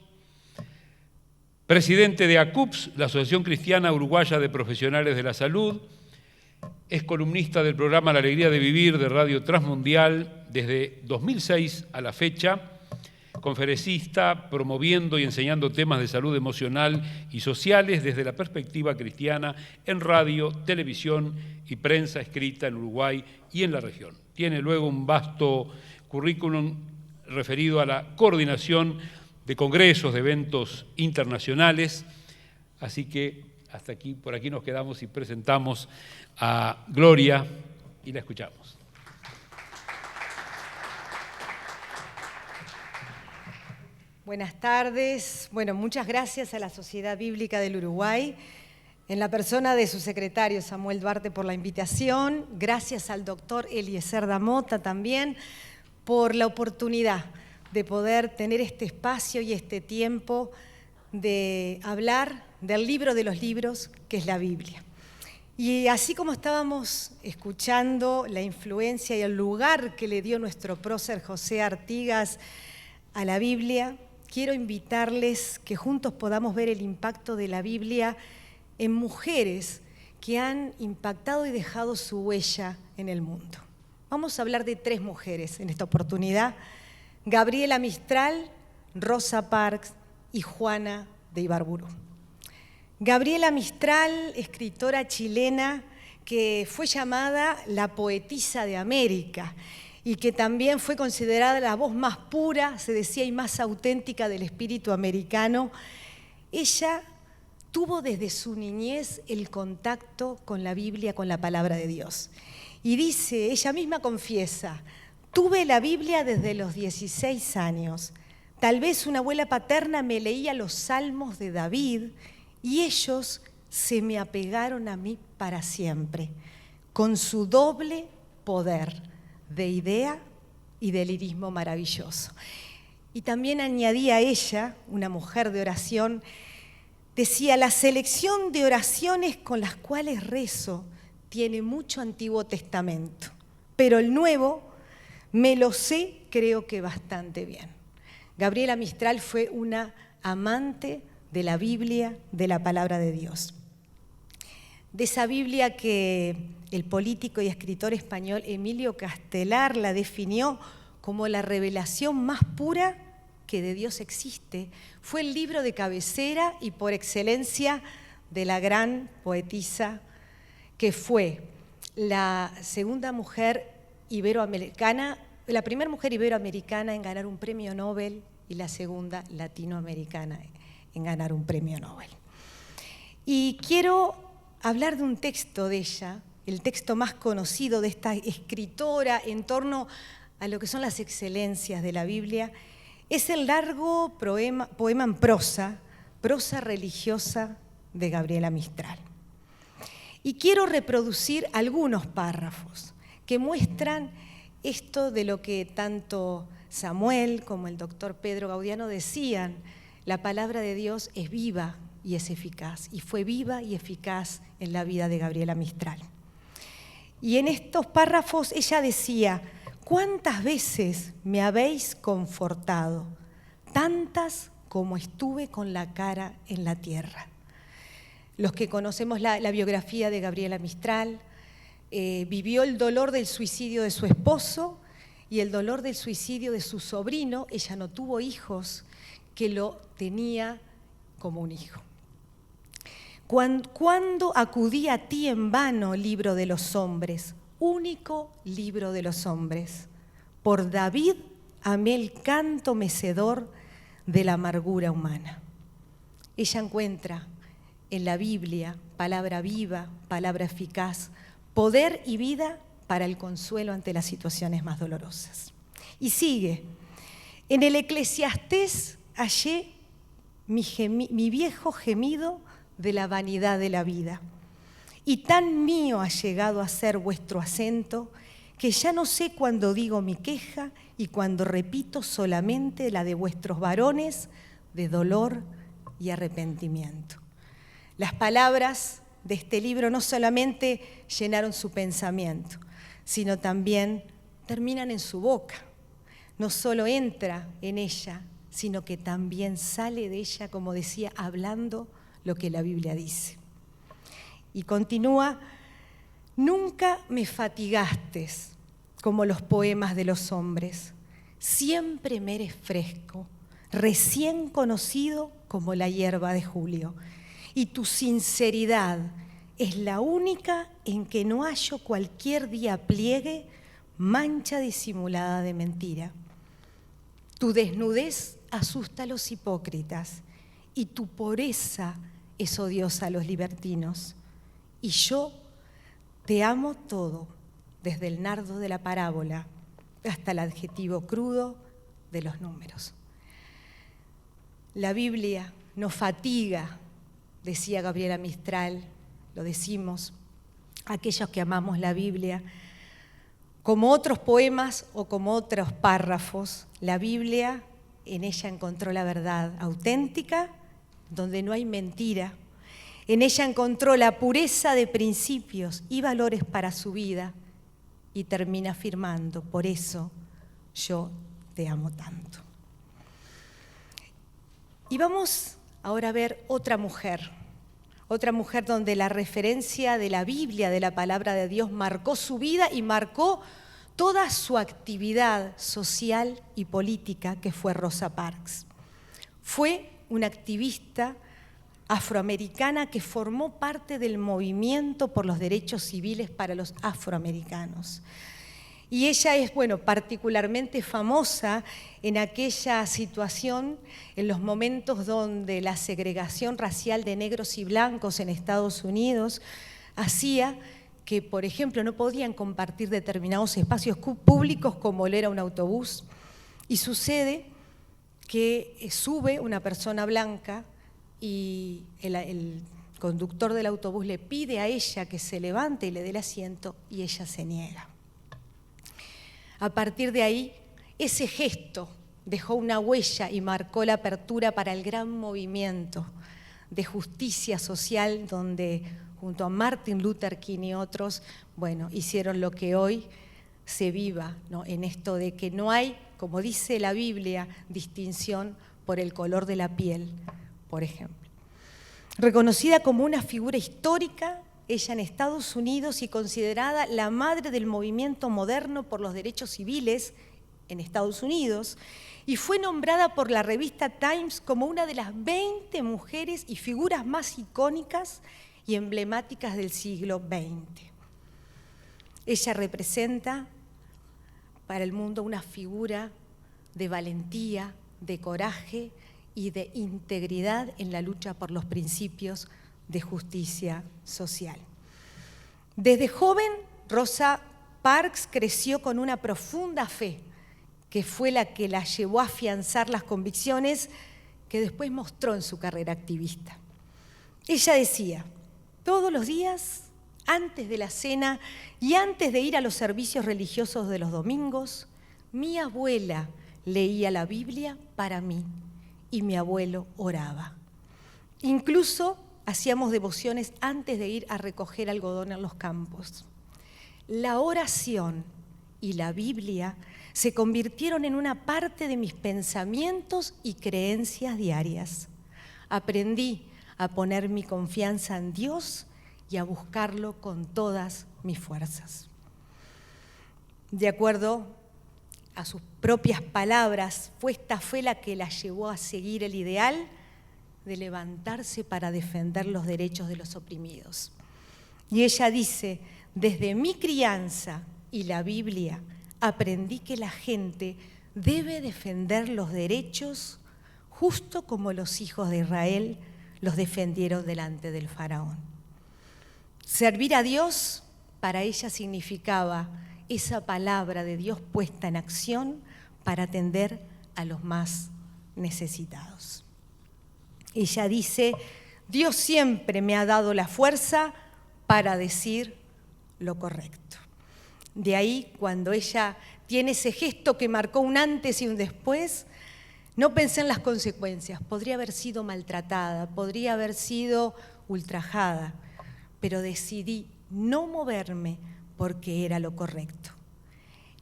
presidente de ACUPS, la Asociación Cristiana Uruguaya de Profesionales de la Salud, es columnista del programa La Alegría de Vivir de Radio Transmundial desde 2006 a la fecha, conferencista, promoviendo y enseñando temas de salud emocional y sociales desde la perspectiva cristiana en radio, televisión y prensa escrita en Uruguay y en la región. Tiene luego un vasto currículum referido a la coordinación de congresos, de eventos internacionales, así que hasta aquí, por aquí nos quedamos y presentamos a Gloria y la escuchamos. Buenas tardes. Bueno, muchas gracias a la Sociedad Bíblica del Uruguay, en la persona de su secretario Samuel Duarte, por la invitación. Gracias al doctor Eliezer Damota también por la oportunidad de poder tener este espacio y este tiempo de hablar del libro de los libros, que es la Biblia. Y así como estábamos escuchando la influencia y el lugar que le dio nuestro prócer José Artigas a la Biblia, quiero invitarles que juntos podamos ver el impacto de la Biblia en mujeres que han impactado y dejado su huella en el mundo. Vamos a hablar de 3 mujeres en esta oportunidad: Gabriela Mistral, Rosa Parks y Juana de Ibarburu. Gabriela Mistral, escritora chilena que fue llamada la poetisa de América y que también fue considerada la voz más pura, se decía, y más auténtica del espíritu americano. Ella tuvo desde su niñez el contacto con la Biblia, con la palabra de Dios. Y dice, ella misma confiesa: tuve la Biblia desde los 16 años. Tal vez una abuela paterna me leía los salmos de David y ellos se me apegaron a mí para siempre, con su doble poder de idea y de lirismo maravilloso. Y también añadía ella, una mujer de oración, decía: la selección de oraciones con las cuales rezo tiene mucho Antiguo Testamento, pero el Nuevo me lo sé, creo que bastante bien. Gabriela Mistral fue una amante de la Biblia, de la palabra de Dios. De esa Biblia que el político y escritor español Emilio Castelar la definió como la revelación más pura que de Dios existe. Fue el libro de cabecera y por excelencia de la gran poetisa que fue la segunda mujer iberoamericana, la primera mujer iberoamericana en ganar un premio Nobel y la segunda latinoamericana en ganar un premio Nobel. Y quiero hablar de un texto de ella, el texto más conocido de esta escritora en torno a lo que son las excelencias de la Biblia. Es el largo poema en prosa religiosa de Gabriela Mistral. Y quiero reproducir algunos párrafos que muestran esto de lo que tanto Samuel como el doctor Pedro Gaudiano decían: la palabra de Dios es viva y es eficaz, y fue viva y eficaz en la vida de Gabriela Mistral. Y en estos párrafos ella decía: ¿cuántas veces me habéis confortado? Tantas como estuve con la cara en la tierra. Los que conocemos la biografía de Gabriela Mistral, vivió el dolor del suicidio de su esposo y el dolor del suicidio de su sobrino. Ella no tuvo hijos, que lo tenía como un hijo. Cuando acudí a ti en vano, libro de los hombres, único libro de los hombres, por David amé el canto mecedor de la amargura humana. Ella encuentra en la Biblia palabra viva, palabra eficaz, poder y vida para el consuelo ante las situaciones más dolorosas. Y sigue: en el Eclesiastés hallé mi viejo gemido de la vanidad de la vida, y tan mío ha llegado a ser vuestro acento que ya no sé cuándo digo mi queja y cuando repito solamente la de vuestros varones de dolor y arrepentimiento. Las palabras de este libro no solamente llenaron su pensamiento, sino también terminan en su boca. No solo entra en ella, sino que también sale de ella, como decía, hablando lo que la Biblia dice. Y continúa: nunca me fatigaste como los poemas de los hombres, siempre me eres fresco, recién conocido como la hierba de julio, y tu sinceridad es la única en que no hallo cualquier día pliegue, mancha disimulada de mentira. Tu desnudez asusta a los hipócritas y tu pureza es odiosa a los libertinos. Y yo te amo todo, desde el nardo de la parábola hasta el adjetivo crudo de los números. La Biblia nos fatiga, decía Gabriela Mistral, lo decimos, aquellos que amamos la Biblia. Como otros poemas o como otros párrafos, la Biblia, en ella encontró la verdad auténtica, donde no hay mentira. En ella encontró la pureza de principios y valores para su vida y termina afirmando: por eso yo te amo tanto. Y vamos ahora a ver otra mujer donde la referencia de la Biblia, de la palabra de Dios, marcó su vida y marcó toda su actividad social y política, que fue Rosa Parks. Fue una activista afroamericana que formó parte del movimiento por los derechos civiles para los afroamericanos. Y ella es, particularmente famosa en aquella situación, en los momentos donde la segregación racial de negros y blancos en Estados Unidos hacía que, por ejemplo, no podían compartir determinados espacios públicos como lo era un autobús. Y sucede que sube una persona blanca y el conductor del autobús le pide a ella que se levante y le dé el asiento y ella se niega. A partir de ahí, ese gesto dejó una huella y marcó la apertura para el gran movimiento de justicia social, donde junto a Martin Luther King y otros, hicieron lo que hoy se viva, ¿no? En esto de que no hay, como dice la Biblia, distinción por el color de la piel, por ejemplo. Reconocida como una figura histórica, ella en Estados Unidos, y considerada la madre del movimiento moderno por los derechos civiles en Estados Unidos y fue nombrada por la revista Times como una de las 20 mujeres y figuras más icónicas y emblemáticas del siglo XX. Ella representa para el mundo una figura de valentía, de coraje y de integridad en la lucha por los principios de justicia social. Desde joven, Rosa Parks creció con una profunda fe, que fue la que la llevó a afianzar las convicciones que después mostró en su carrera activista. Ella decía, todos los días, antes de la cena y antes de ir a los servicios religiosos de los domingos, mi abuela leía la Biblia para mí y mi abuelo oraba. Incluso hacíamos devociones antes de ir a recoger algodón en los campos. La oración y la Biblia se convirtieron en una parte de mis pensamientos y creencias diarias. Aprendí a poner mi confianza en Dios y a buscarlo con todas mis fuerzas. De acuerdo a sus propias palabras, fue esta fe la que la llevó a seguir el ideal de levantarse para defender los derechos de los oprimidos. Y ella dice, desde mi crianza y la Biblia, aprendí que la gente debe defender los derechos justo como los hijos de Israel los defendieron delante del faraón. Servir a Dios para ella significaba esa palabra de Dios puesta en acción para atender a los más necesitados. Ella dice, Dios siempre me ha dado la fuerza para decir lo correcto. De ahí, cuando ella tiene ese gesto que marcó un antes y un después, no pensé en las consecuencias. Podría haber sido maltratada, podría haber sido ultrajada, pero decidí no moverme porque era lo correcto.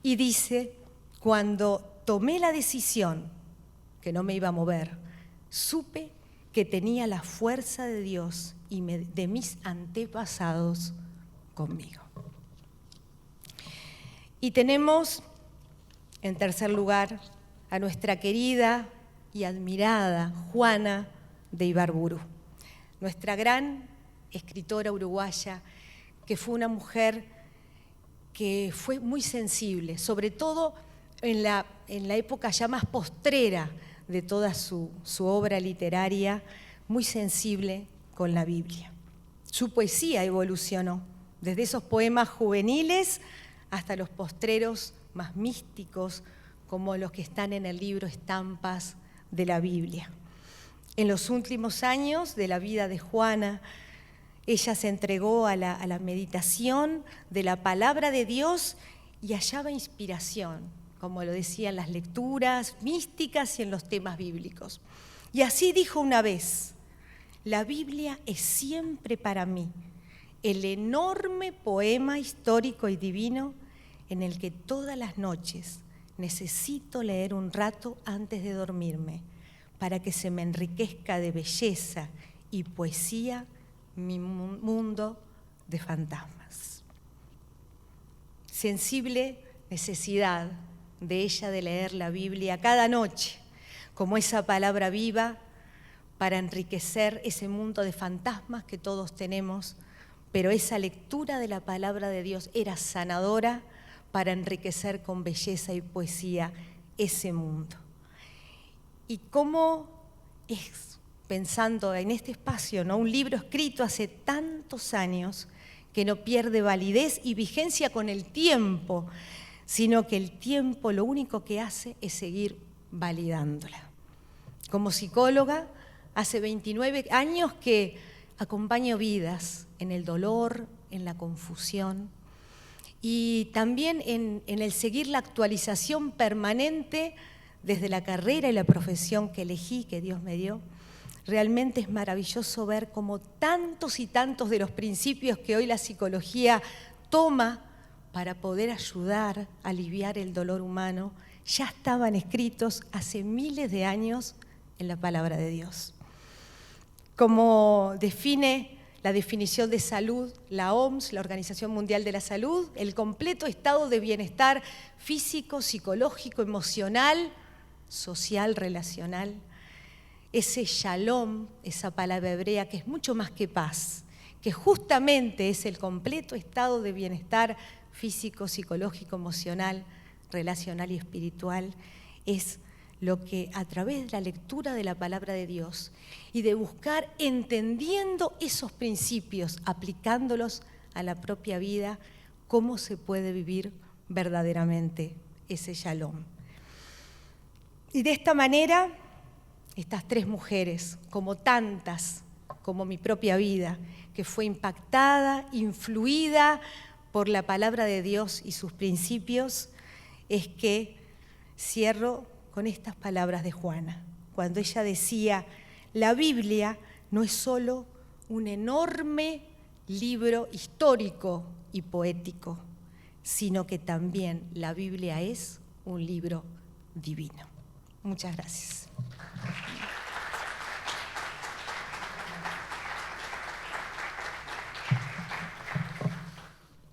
Y dice, cuando tomé la decisión que no me iba a mover, supe que tenía la fuerza de Dios y de mis antepasados conmigo. Y tenemos, en tercer lugar, a nuestra querida y admirada Juana de Ibarburu, nuestra gran escritora uruguaya, que fue una mujer que fue muy sensible, sobre todo en la época ya más postrera de toda su obra literaria, muy sensible con la Biblia. Su poesía evolucionó, desde esos poemas juveniles hasta los postreros más místicos, como los que están en el libro Estampas de la Biblia. En los últimos años de la vida de Juana, ella se entregó a la meditación de la palabra de Dios y hallaba inspiración, como lo decían las lecturas místicas y en los temas bíblicos. Y así dijo una vez, la Biblia es siempre para mí el enorme poema histórico y divino en el que todas las noches necesito leer un rato antes de dormirme para que se me enriquezca de belleza y poesía mi mundo de fantasmas. Sensible necesidad de ella de leer la Biblia cada noche como esa palabra viva para enriquecer ese mundo de fantasmas que todos tenemos, pero esa lectura de la palabra de Dios era sanadora para enriquecer con belleza y poesía ese mundo. Y cómo es, pensando en este espacio, ¿no? Un libro escrito hace tantos años que no pierde validez y vigencia con el tiempo, sino que el tiempo lo único que hace es seguir validándola. Como psicóloga, hace 29 años que acompaño vidas en el dolor, en la confusión, y también en el seguir la actualización permanente desde la carrera y la profesión que elegí, que Dios me dio. Realmente es maravilloso ver cómo tantos y tantos de los principios que hoy la psicología toma para poder ayudar a aliviar el dolor humano ya estaban escritos hace miles de años en la palabra de Dios. Como define la definición de salud, la OMS, la Organización Mundial de la Salud, el completo estado de bienestar físico, psicológico, emocional, social, relacional. Ese shalom, esa palabra hebrea que es mucho más que paz, que justamente es el completo estado de bienestar físico, psicológico, emocional, relacional y espiritual, es lo que a través de la lectura de la palabra de Dios y de buscar entendiendo esos principios, aplicándolos a la propia vida, cómo se puede vivir verdaderamente ese shalom. Y de esta manera, estas tres mujeres, como tantas, como mi propia vida, que fue impactada, influida por la palabra de Dios y sus principios, es que cierro con estas palabras de Juana, cuando ella decía, la Biblia no es solo un enorme libro histórico y poético, sino que también la Biblia es un libro divino. Muchas gracias.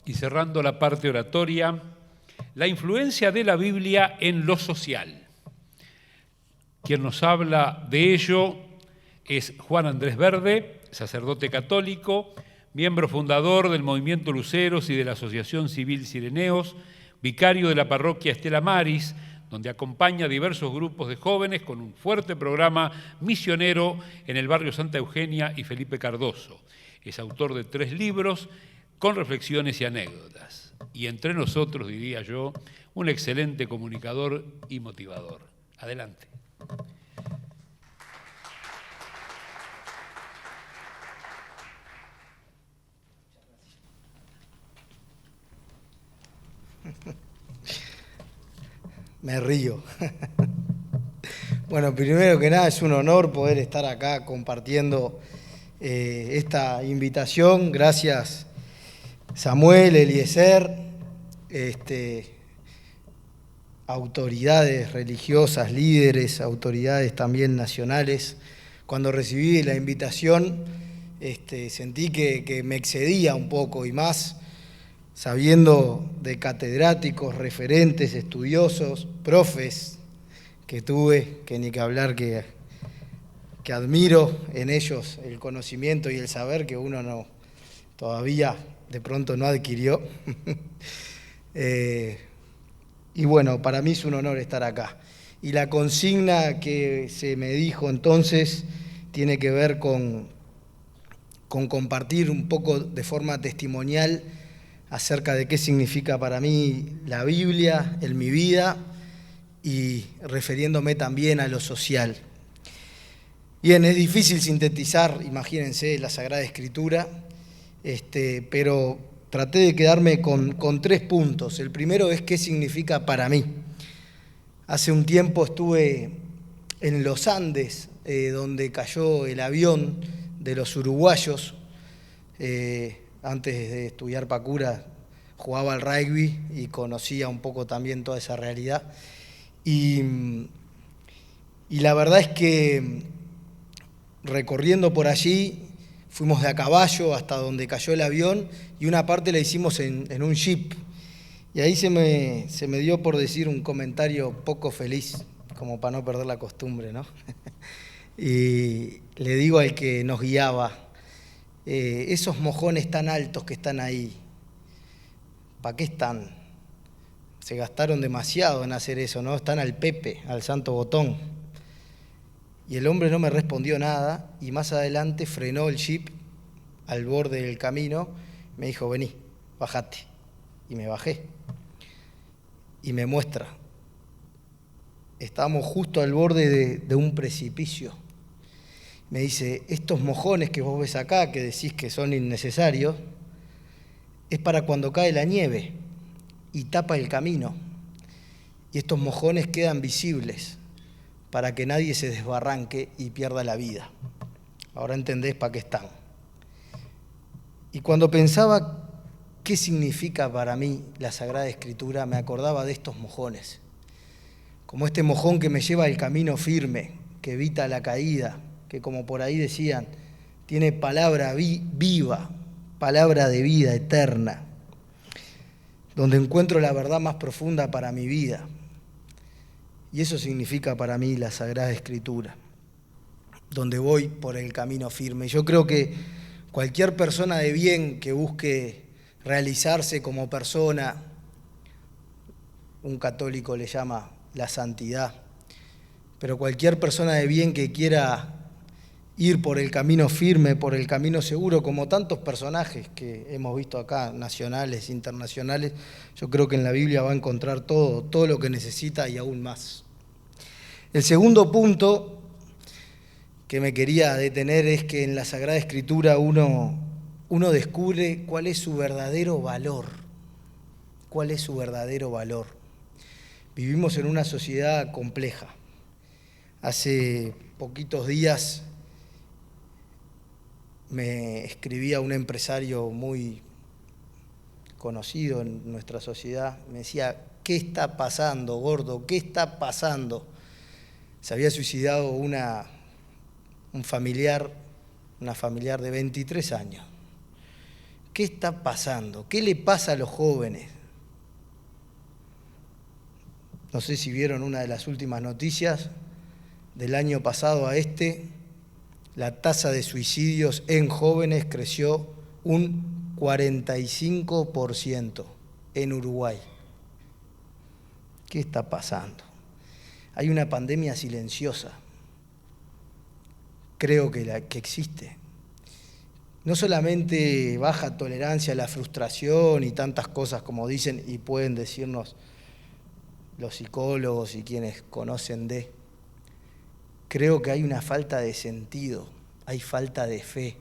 Y cerrando la parte oratoria, la influencia de la Biblia en lo social. Quien nos habla de ello es Juan Andrés Verde, sacerdote católico, miembro fundador del Movimiento Luceros y de la Asociación Civil Cireneos, vicario de la parroquia Estela Maris, donde acompaña a diversos grupos de jóvenes con un fuerte programa misionero en el barrio Santa Eugenia y Felipe Cardoso. Es autor de 3 libros con reflexiones y anécdotas. Y entre nosotros, diría yo, un excelente comunicador y motivador. Adelante. Me río. Bueno, primero que nada es un honor poder estar acá compartiendo esta invitación. Gracias Samuel, Eliezer, autoridades religiosas, líderes, autoridades también nacionales. Cuando recibí la invitación sentí que me excedía un poco y más sabiendo de catedráticos, referentes, estudiosos, profes que tuve, que ni que hablar, que admiro en ellos el conocimiento y el saber que uno todavía de pronto no adquirió. Y bueno, para mí es un honor estar acá. Y la consigna que se me dijo entonces tiene que ver con compartir un poco de forma testimonial acerca de qué significa para mí la Biblia en mi vida y refiriéndome también a lo social. Bien, es difícil sintetizar, imagínense, la Sagrada Escritura, pero traté de quedarme con 3 puntos. El primero es qué significa para mí. Hace un tiempo estuve en los Andes, donde cayó el avión de los uruguayos. Antes de estudiar Pacura jugaba al rugby y conocía un poco también toda esa realidad. Y la verdad es que recorriendo por allí fuimos de a caballo hasta donde cayó el avión y una parte la hicimos en un jeep. Y ahí se me dio por decir un comentario poco feliz, como para no perder la costumbre, ¿no? Y le digo al que nos guiaba, esos mojones tan altos que están ahí, ¿para qué están? Se gastaron demasiado en hacer eso, ¿no? Están al Pepe, al santo botón. Y el hombre no me respondió nada y más adelante frenó el jeep al borde del camino, me dijo, vení, bajate. Y me bajé. Y me muestra. Estábamos justo al borde de un precipicio. Me dice, estos mojones que vos ves acá, que decís que son innecesarios, es para cuando cae la nieve y tapa el camino. Y estos mojones quedan visibles para que nadie se desbarranque y pierda la vida. Ahora entendés para qué están. Y cuando pensaba qué significa para mí la Sagrada Escritura, me acordaba de estos mojones. Como este mojón que me lleva al camino firme, que evita la caída, que como por ahí decían, tiene palabra viva, palabra de vida eterna, donde encuentro la verdad más profunda para mi vida. Y eso significa para mí la Sagrada Escritura, donde voy por el camino firme. Yo creo que cualquier persona de bien que busque realizarse como persona, un católico le llama la santidad, pero cualquier persona de bien que quiera ir por el camino firme, por el camino seguro, como tantos personajes que hemos visto acá, nacionales, internacionales, yo creo que en la Biblia va a encontrar todo lo que necesita y aún más. El segundo punto que me quería detener es que en la Sagrada Escritura uno descubre cuál es su verdadero valor. ¿Cuál es su verdadero valor? Vivimos en una sociedad compleja. Hace poquitos días me escribía un empresario muy conocido en nuestra sociedad. Me decía, ¿qué está pasando, gordo? ¿Qué está pasando? Se había suicidado una familiar de 23 años. ¿Qué está pasando? ¿Qué le pasa a los jóvenes? No sé si vieron una de las últimas noticias del año pasado a la tasa de suicidios en jóvenes creció un 45% en Uruguay. ¿Qué está pasando? Hay una pandemia silenciosa, creo que existe. No solamente baja tolerancia a la frustración y tantas cosas como dicen y pueden decirnos los psicólogos y quienes conocen creo que hay una falta de sentido, hay falta de fe,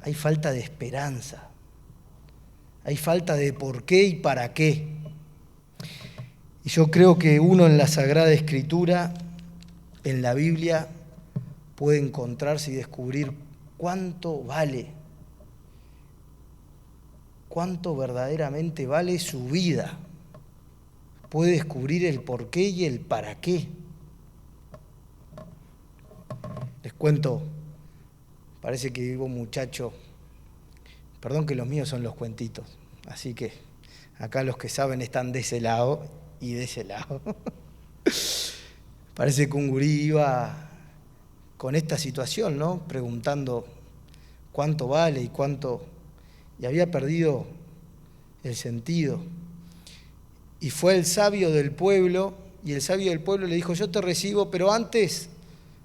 hay falta de esperanza, hay falta de por qué y para qué. Y yo creo que uno en la Sagrada Escritura, en la Biblia, puede encontrarse y descubrir cuánto verdaderamente vale su vida. Puede descubrir el por qué y el para qué. Les cuento, parece que vivo un muchacho, perdón que los míos son los cuentitos, así que acá los que saben están de ese lado y de ese lado. Parece que un gurí iba con esta situación, ¿no? Preguntando cuánto vale y había perdido el sentido. Y fue el sabio del pueblo, y el sabio del pueblo le dijo, yo te recibo, pero antes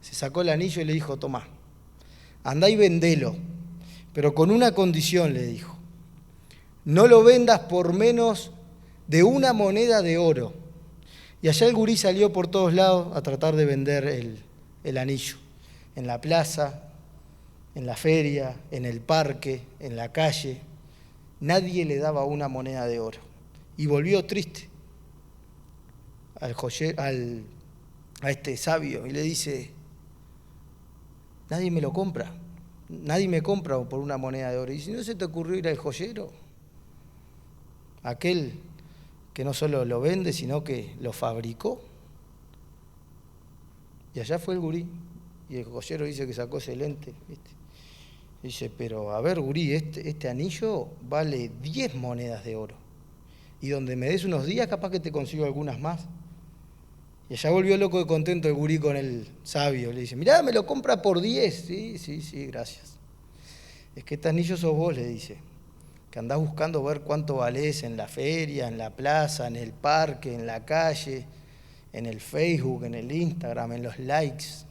se sacó el anillo y le dijo, tomá, andá y vendelo, pero con una condición, le dijo, no lo vendas por menos de una moneda de oro. Y allá el gurí salió por todos lados a tratar de vender el anillo, en la plaza, en la feria, en el parque, en la calle. Nadie le daba una moneda de oro. Y volvió triste a este sabio y le dice, nadie me lo compra, nadie me compra por una moneda de oro. Y si no se te ocurrió ir al joyero, aquel que no solo lo vende, sino que lo fabricó. Y allá fue el gurí, y el joyero dice que sacó ese lente, ¿viste? Dice, pero a ver, gurí, este anillo vale 10 monedas de oro. Y donde me des unos días, capaz que te consigo algunas más. Y allá volvió loco de contento el gurí con el sabio. Le dice, mirá, me lo compra por 10. Sí, gracias. Es que este anillo sos vos, le dice, que andás buscando ver cuánto valés en la feria, en la plaza, en el parque, en la calle, en el Facebook, en el Instagram, en los likes.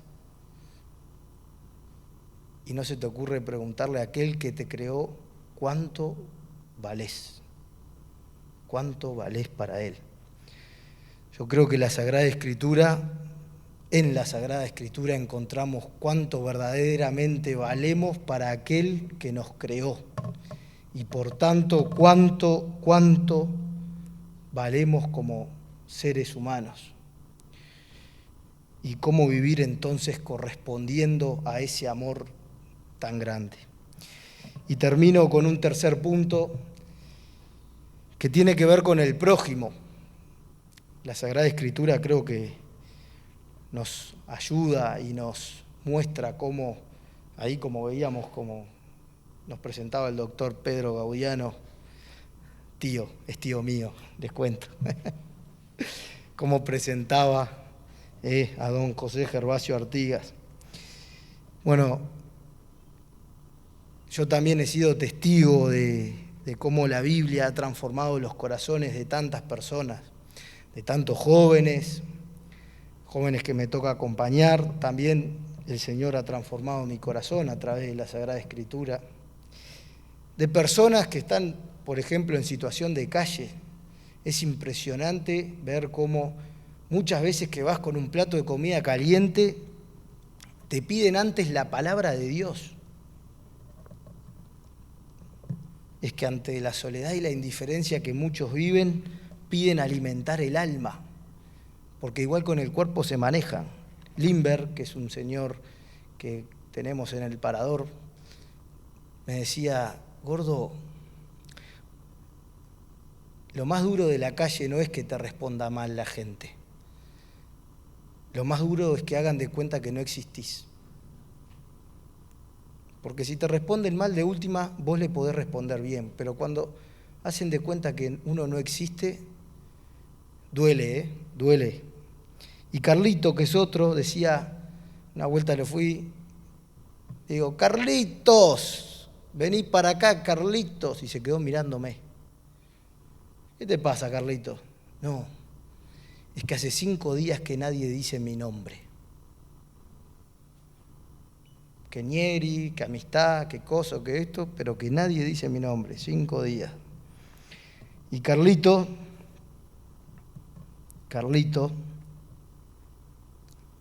Y no se te ocurre preguntarle a aquel que te creó cuánto valés. ¿Cuánto valés para él? Yo creo que en la Sagrada Escritura encontramos cuánto verdaderamente valemos para aquel que nos creó. Y por tanto, cuánto valemos como seres humanos. Y cómo vivir entonces correspondiendo a ese amor tan grande. Y termino con un tercer punto que tiene que ver con el prójimo. La Sagrada Escritura creo que nos ayuda y nos muestra cómo, ahí como veíamos, como nos presentaba el doctor Pedro Gaudiano, es tío mío, les cuento, cómo presentaba a don José Gervasio Artigas. Bueno, yo también he sido testigo de cómo la Biblia ha transformado los corazones de tantas personas, de tantos jóvenes que me toca acompañar. También el Señor ha transformado mi corazón a través de la Sagrada Escritura. De personas que están, por ejemplo, en situación de calle. Es impresionante ver cómo muchas veces que vas con un plato de comida caliente, te piden antes la palabra de Dios. Es que ante la soledad y la indiferencia que muchos viven, piden alimentar el alma, porque igual con el cuerpo se manejan. Limber, que es un señor que tenemos en el Parador, me decía: gordo, lo más duro de la calle no es que te responda mal la gente. Lo más duro es que hagan de cuenta que no existís. Porque si te responden mal, de última, vos le podés responder bien. Pero cuando hacen de cuenta que uno no existe, duele, duele. Y Carlito, que es otro, decía, una vuelta le fui, digo: Carlitos, vení para acá, Carlitos. Y se quedó mirándome. ¿Qué te pasa, Carlitos? No, es que hace 5 días que nadie dice mi nombre. Que ñeri, que amistad, que cosa, que esto, pero que nadie dice mi nombre. 5 días. Y Carlito,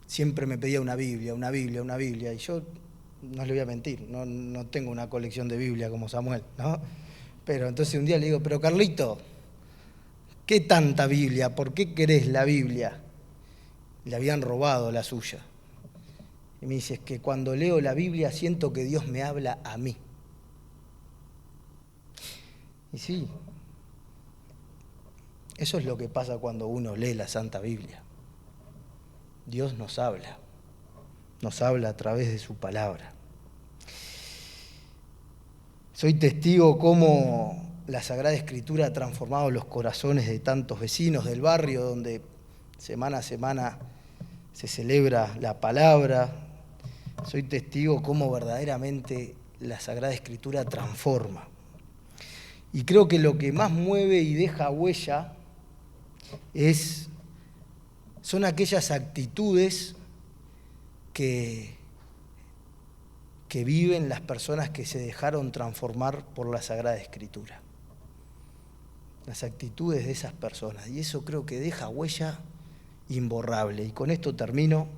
siempre me pedía una Biblia. Y yo, no le voy a mentir, no tengo una colección de Biblia como Samuel, ¿no? Pero entonces un día le digo: pero Carlito, ¿qué tanta Biblia? ¿Por qué querés la Biblia? Le habían robado la suya. Y me dice: es que cuando leo la Biblia siento que Dios me habla a mí. Y sí, eso es lo que pasa cuando uno lee la Santa Biblia. Dios nos habla a través de su palabra. Soy testigo cómo la Sagrada Escritura ha transformado los corazones de tantos vecinos del barrio donde semana a semana se celebra la palabra. Soy testigo cómo verdaderamente la Sagrada Escritura transforma. Y creo que lo que más mueve y deja huella son aquellas actitudes que viven las personas que se dejaron transformar por la Sagrada Escritura. Las actitudes de esas personas. Y eso creo que deja huella imborrable. Y con esto termino.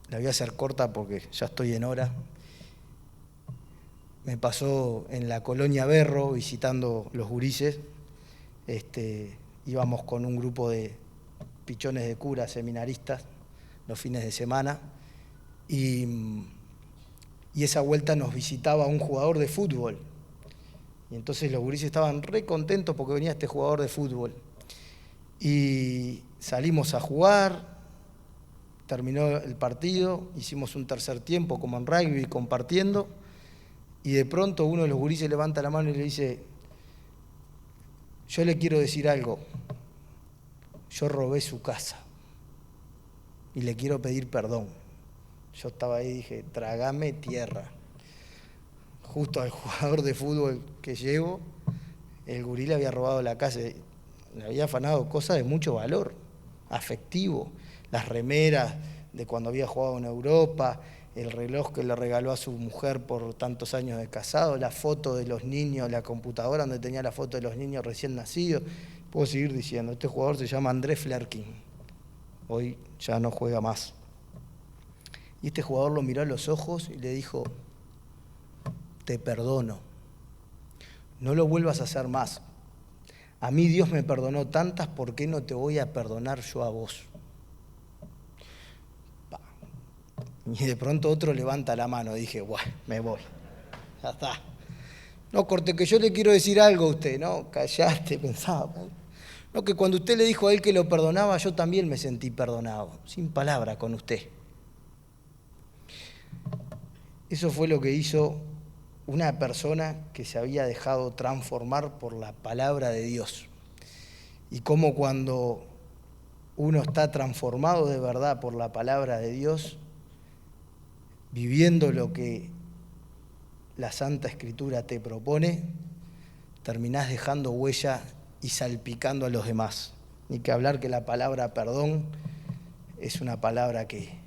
La voy a hacer corta porque ya estoy en hora. Me pasó en la colonia Berro, visitando los gurises. Íbamos con un grupo de pichones de curas, seminaristas, los fines de semana. Y esa vuelta nos visitaba un jugador de fútbol. Y entonces los gurises estaban re contentos porque venía este jugador de fútbol. Y salimos a jugar. Terminó el partido, hicimos un tercer tiempo como en rugby, compartiendo, y de pronto uno de los gurises levanta la mano y le dice: yo le quiero decir algo, yo robé su casa y le quiero pedir perdón. Yo estaba ahí y dije: trágame tierra. Justo al jugador de fútbol que llevo, el gurí le había robado la casa, le había afanado cosas de mucho valor afectivo. Las remeras de cuando había jugado en Europa, el reloj que le regaló a su mujer por tantos años de casado, la foto de los niños, la computadora donde tenía la foto de los niños recién nacidos. Puedo seguir diciendo, este jugador se llama Andrés Flerkin, hoy ya no juega más. Y este jugador lo miró a los ojos y le dijo: te perdono, no lo vuelvas a hacer más. A mí Dios me perdonó tantas, ¿por qué no te voy a perdonar yo a vos? Y de pronto otro levanta la mano. Dije: bueno, me voy. Ya está. No, corte, que yo le quiero decir algo a usted. No, callaste, pensaba. No, que cuando usted le dijo a él que lo perdonaba, yo también me sentí perdonado. Sin palabra con usted. Eso fue lo que hizo una persona que se había dejado transformar por la palabra de Dios. Y cómo cuando uno está transformado de verdad por la palabra de Dios, viviendo lo que la Santa Escritura te propone, terminás dejando huella y salpicando a los demás. Ni que hablar que la palabra perdón es una palabra que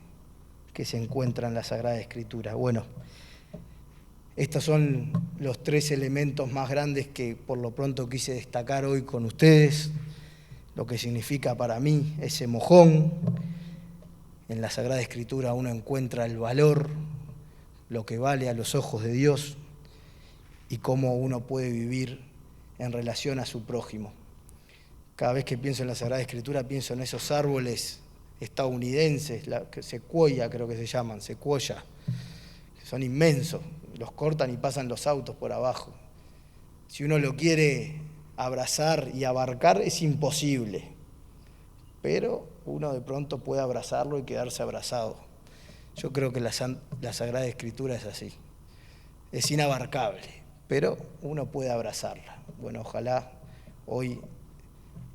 se encuentra en la Sagrada Escritura. Bueno, estos son los 3 elementos más grandes que por lo pronto quise destacar hoy con ustedes. Lo que significa para mí ese mojón. En la Sagrada Escritura uno encuentra el valor, lo que vale a los ojos de Dios y cómo uno puede vivir en relación a su prójimo. Cada vez que pienso en la Sagrada Escritura pienso en esos árboles estadounidenses, secuoya creo que se llaman, secuoya, que son inmensos, los cortan y pasan los autos por abajo. Si uno lo quiere abrazar y abarcar es imposible, pero uno de pronto puede abrazarlo y quedarse abrazado. Yo creo que la Sagrada Escritura es así, es inabarcable, pero uno puede abrazarla. Bueno, ojalá hoy,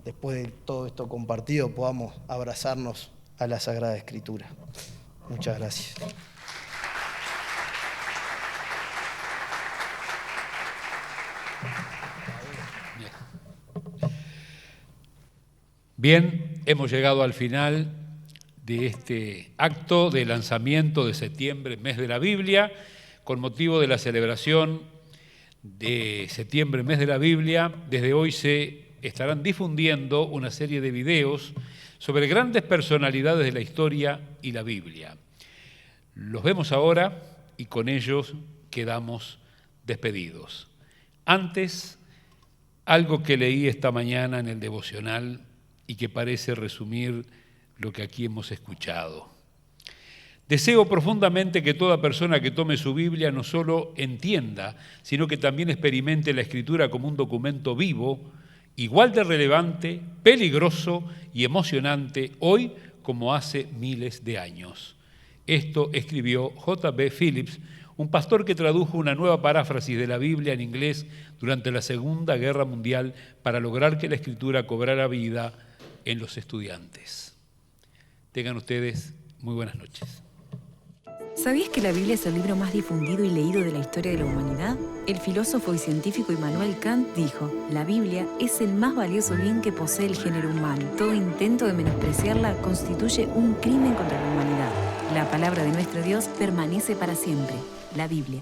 después de todo esto compartido, podamos abrazarnos a la Sagrada Escritura. Muchas gracias. Bien, hemos llegado al final de este acto de lanzamiento de septiembre, mes de la Biblia, con motivo de la celebración de septiembre, mes de la Biblia. Desde hoy se estarán difundiendo una serie de videos sobre grandes personalidades de la historia y la Biblia. Los vemos ahora y con ellos quedamos despedidos. Antes, algo que leí esta mañana en el devocional y que parece resumir lo que aquí hemos escuchado. Deseo profundamente que toda persona que tome su Biblia no solo entienda, sino que también experimente la Escritura como un documento vivo, igual de relevante, peligroso y emocionante hoy como hace miles de años. Esto escribió J.B. Phillips, un pastor que tradujo una nueva paráfrasis de la Biblia en inglés durante la Segunda Guerra Mundial para lograr que la Escritura cobrara vida en los estudiantes. Tengan ustedes muy buenas noches. ¿Sabías que la Biblia es el libro más difundido y leído de la historia de la humanidad? El filósofo y científico Immanuel Kant dijo: la Biblia es el más valioso bien que posee el género humano. Todo intento de menospreciarla constituye un crimen contra la humanidad. La palabra de nuestro Dios permanece para siempre. La Biblia.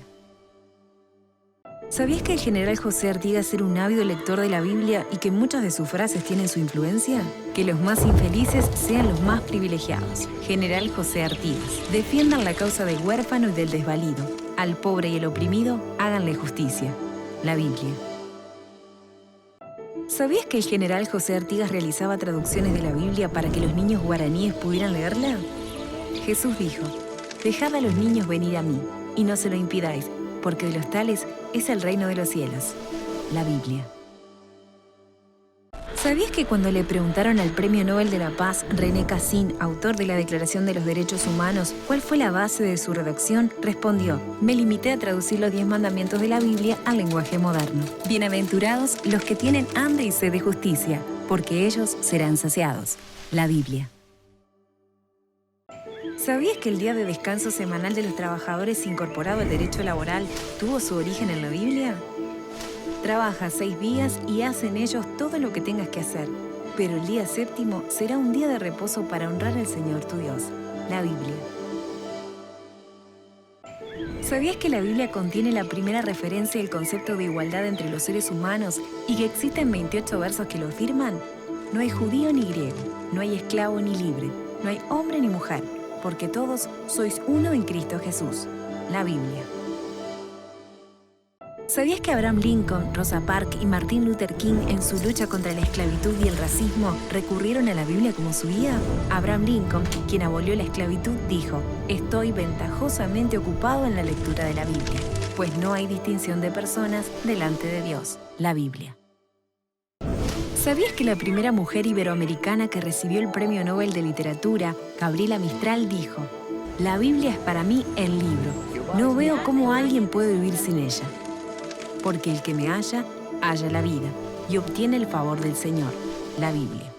¿Sabías que el general José Artigas era un ávido lector de la Biblia y que muchas de sus frases tienen su influencia? Que los más infelices sean los más privilegiados. General José Artigas. Defiendan la causa del huérfano y del desvalido. Al pobre y el oprimido, háganle justicia. La Biblia. ¿Sabías que el general José Artigas realizaba traducciones de la Biblia para que los niños guaraníes pudieran leerla? Jesús dijo: dejad a los niños venir a mí, y no se lo impidáis, porque de los tales es el reino de los cielos. La Biblia. ¿Sabías que cuando le preguntaron al Premio Nobel de la Paz, René Cassin, autor de la Declaración de los Derechos Humanos, cuál fue la base de su redacción, respondió: me limité a traducir los 10 mandamientos de la Biblia al lenguaje moderno. Bienaventurados los que tienen hambre y sed de justicia, porque ellos serán saciados. La Biblia. ¿Sabías que el día de descanso semanal de los trabajadores incorporado al derecho laboral tuvo su origen en la Biblia? Trabaja 6 días y haz en ellos todo lo que tengas que hacer, pero el día séptimo será un día de reposo para honrar al Señor tu Dios. La Biblia. ¿Sabías que la Biblia contiene la primera referencia al concepto de igualdad entre los seres humanos y que existen 28 versos que lo afirman? No hay judío ni griego, no hay esclavo ni libre, no hay hombre ni mujer, porque todos sois uno en Cristo Jesús. La Biblia. ¿Sabías que Abraham Lincoln, Rosa Parks y Martin Luther King en su lucha contra la esclavitud y el racismo recurrieron a la Biblia como su guía? Abraham Lincoln, quien abolió la esclavitud, dijo: estoy ventajosamente ocupado en la lectura de la Biblia, pues no hay distinción de personas delante de Dios. La Biblia. ¿Sabías que la primera mujer iberoamericana que recibió el Premio Nobel de Literatura, Gabriela Mistral, dijo: la Biblia es para mí el libro, No veo cómo alguien puede vivir sin ella. Porque el que me halla, halla la vida y obtiene el favor del Señor, la Biblia.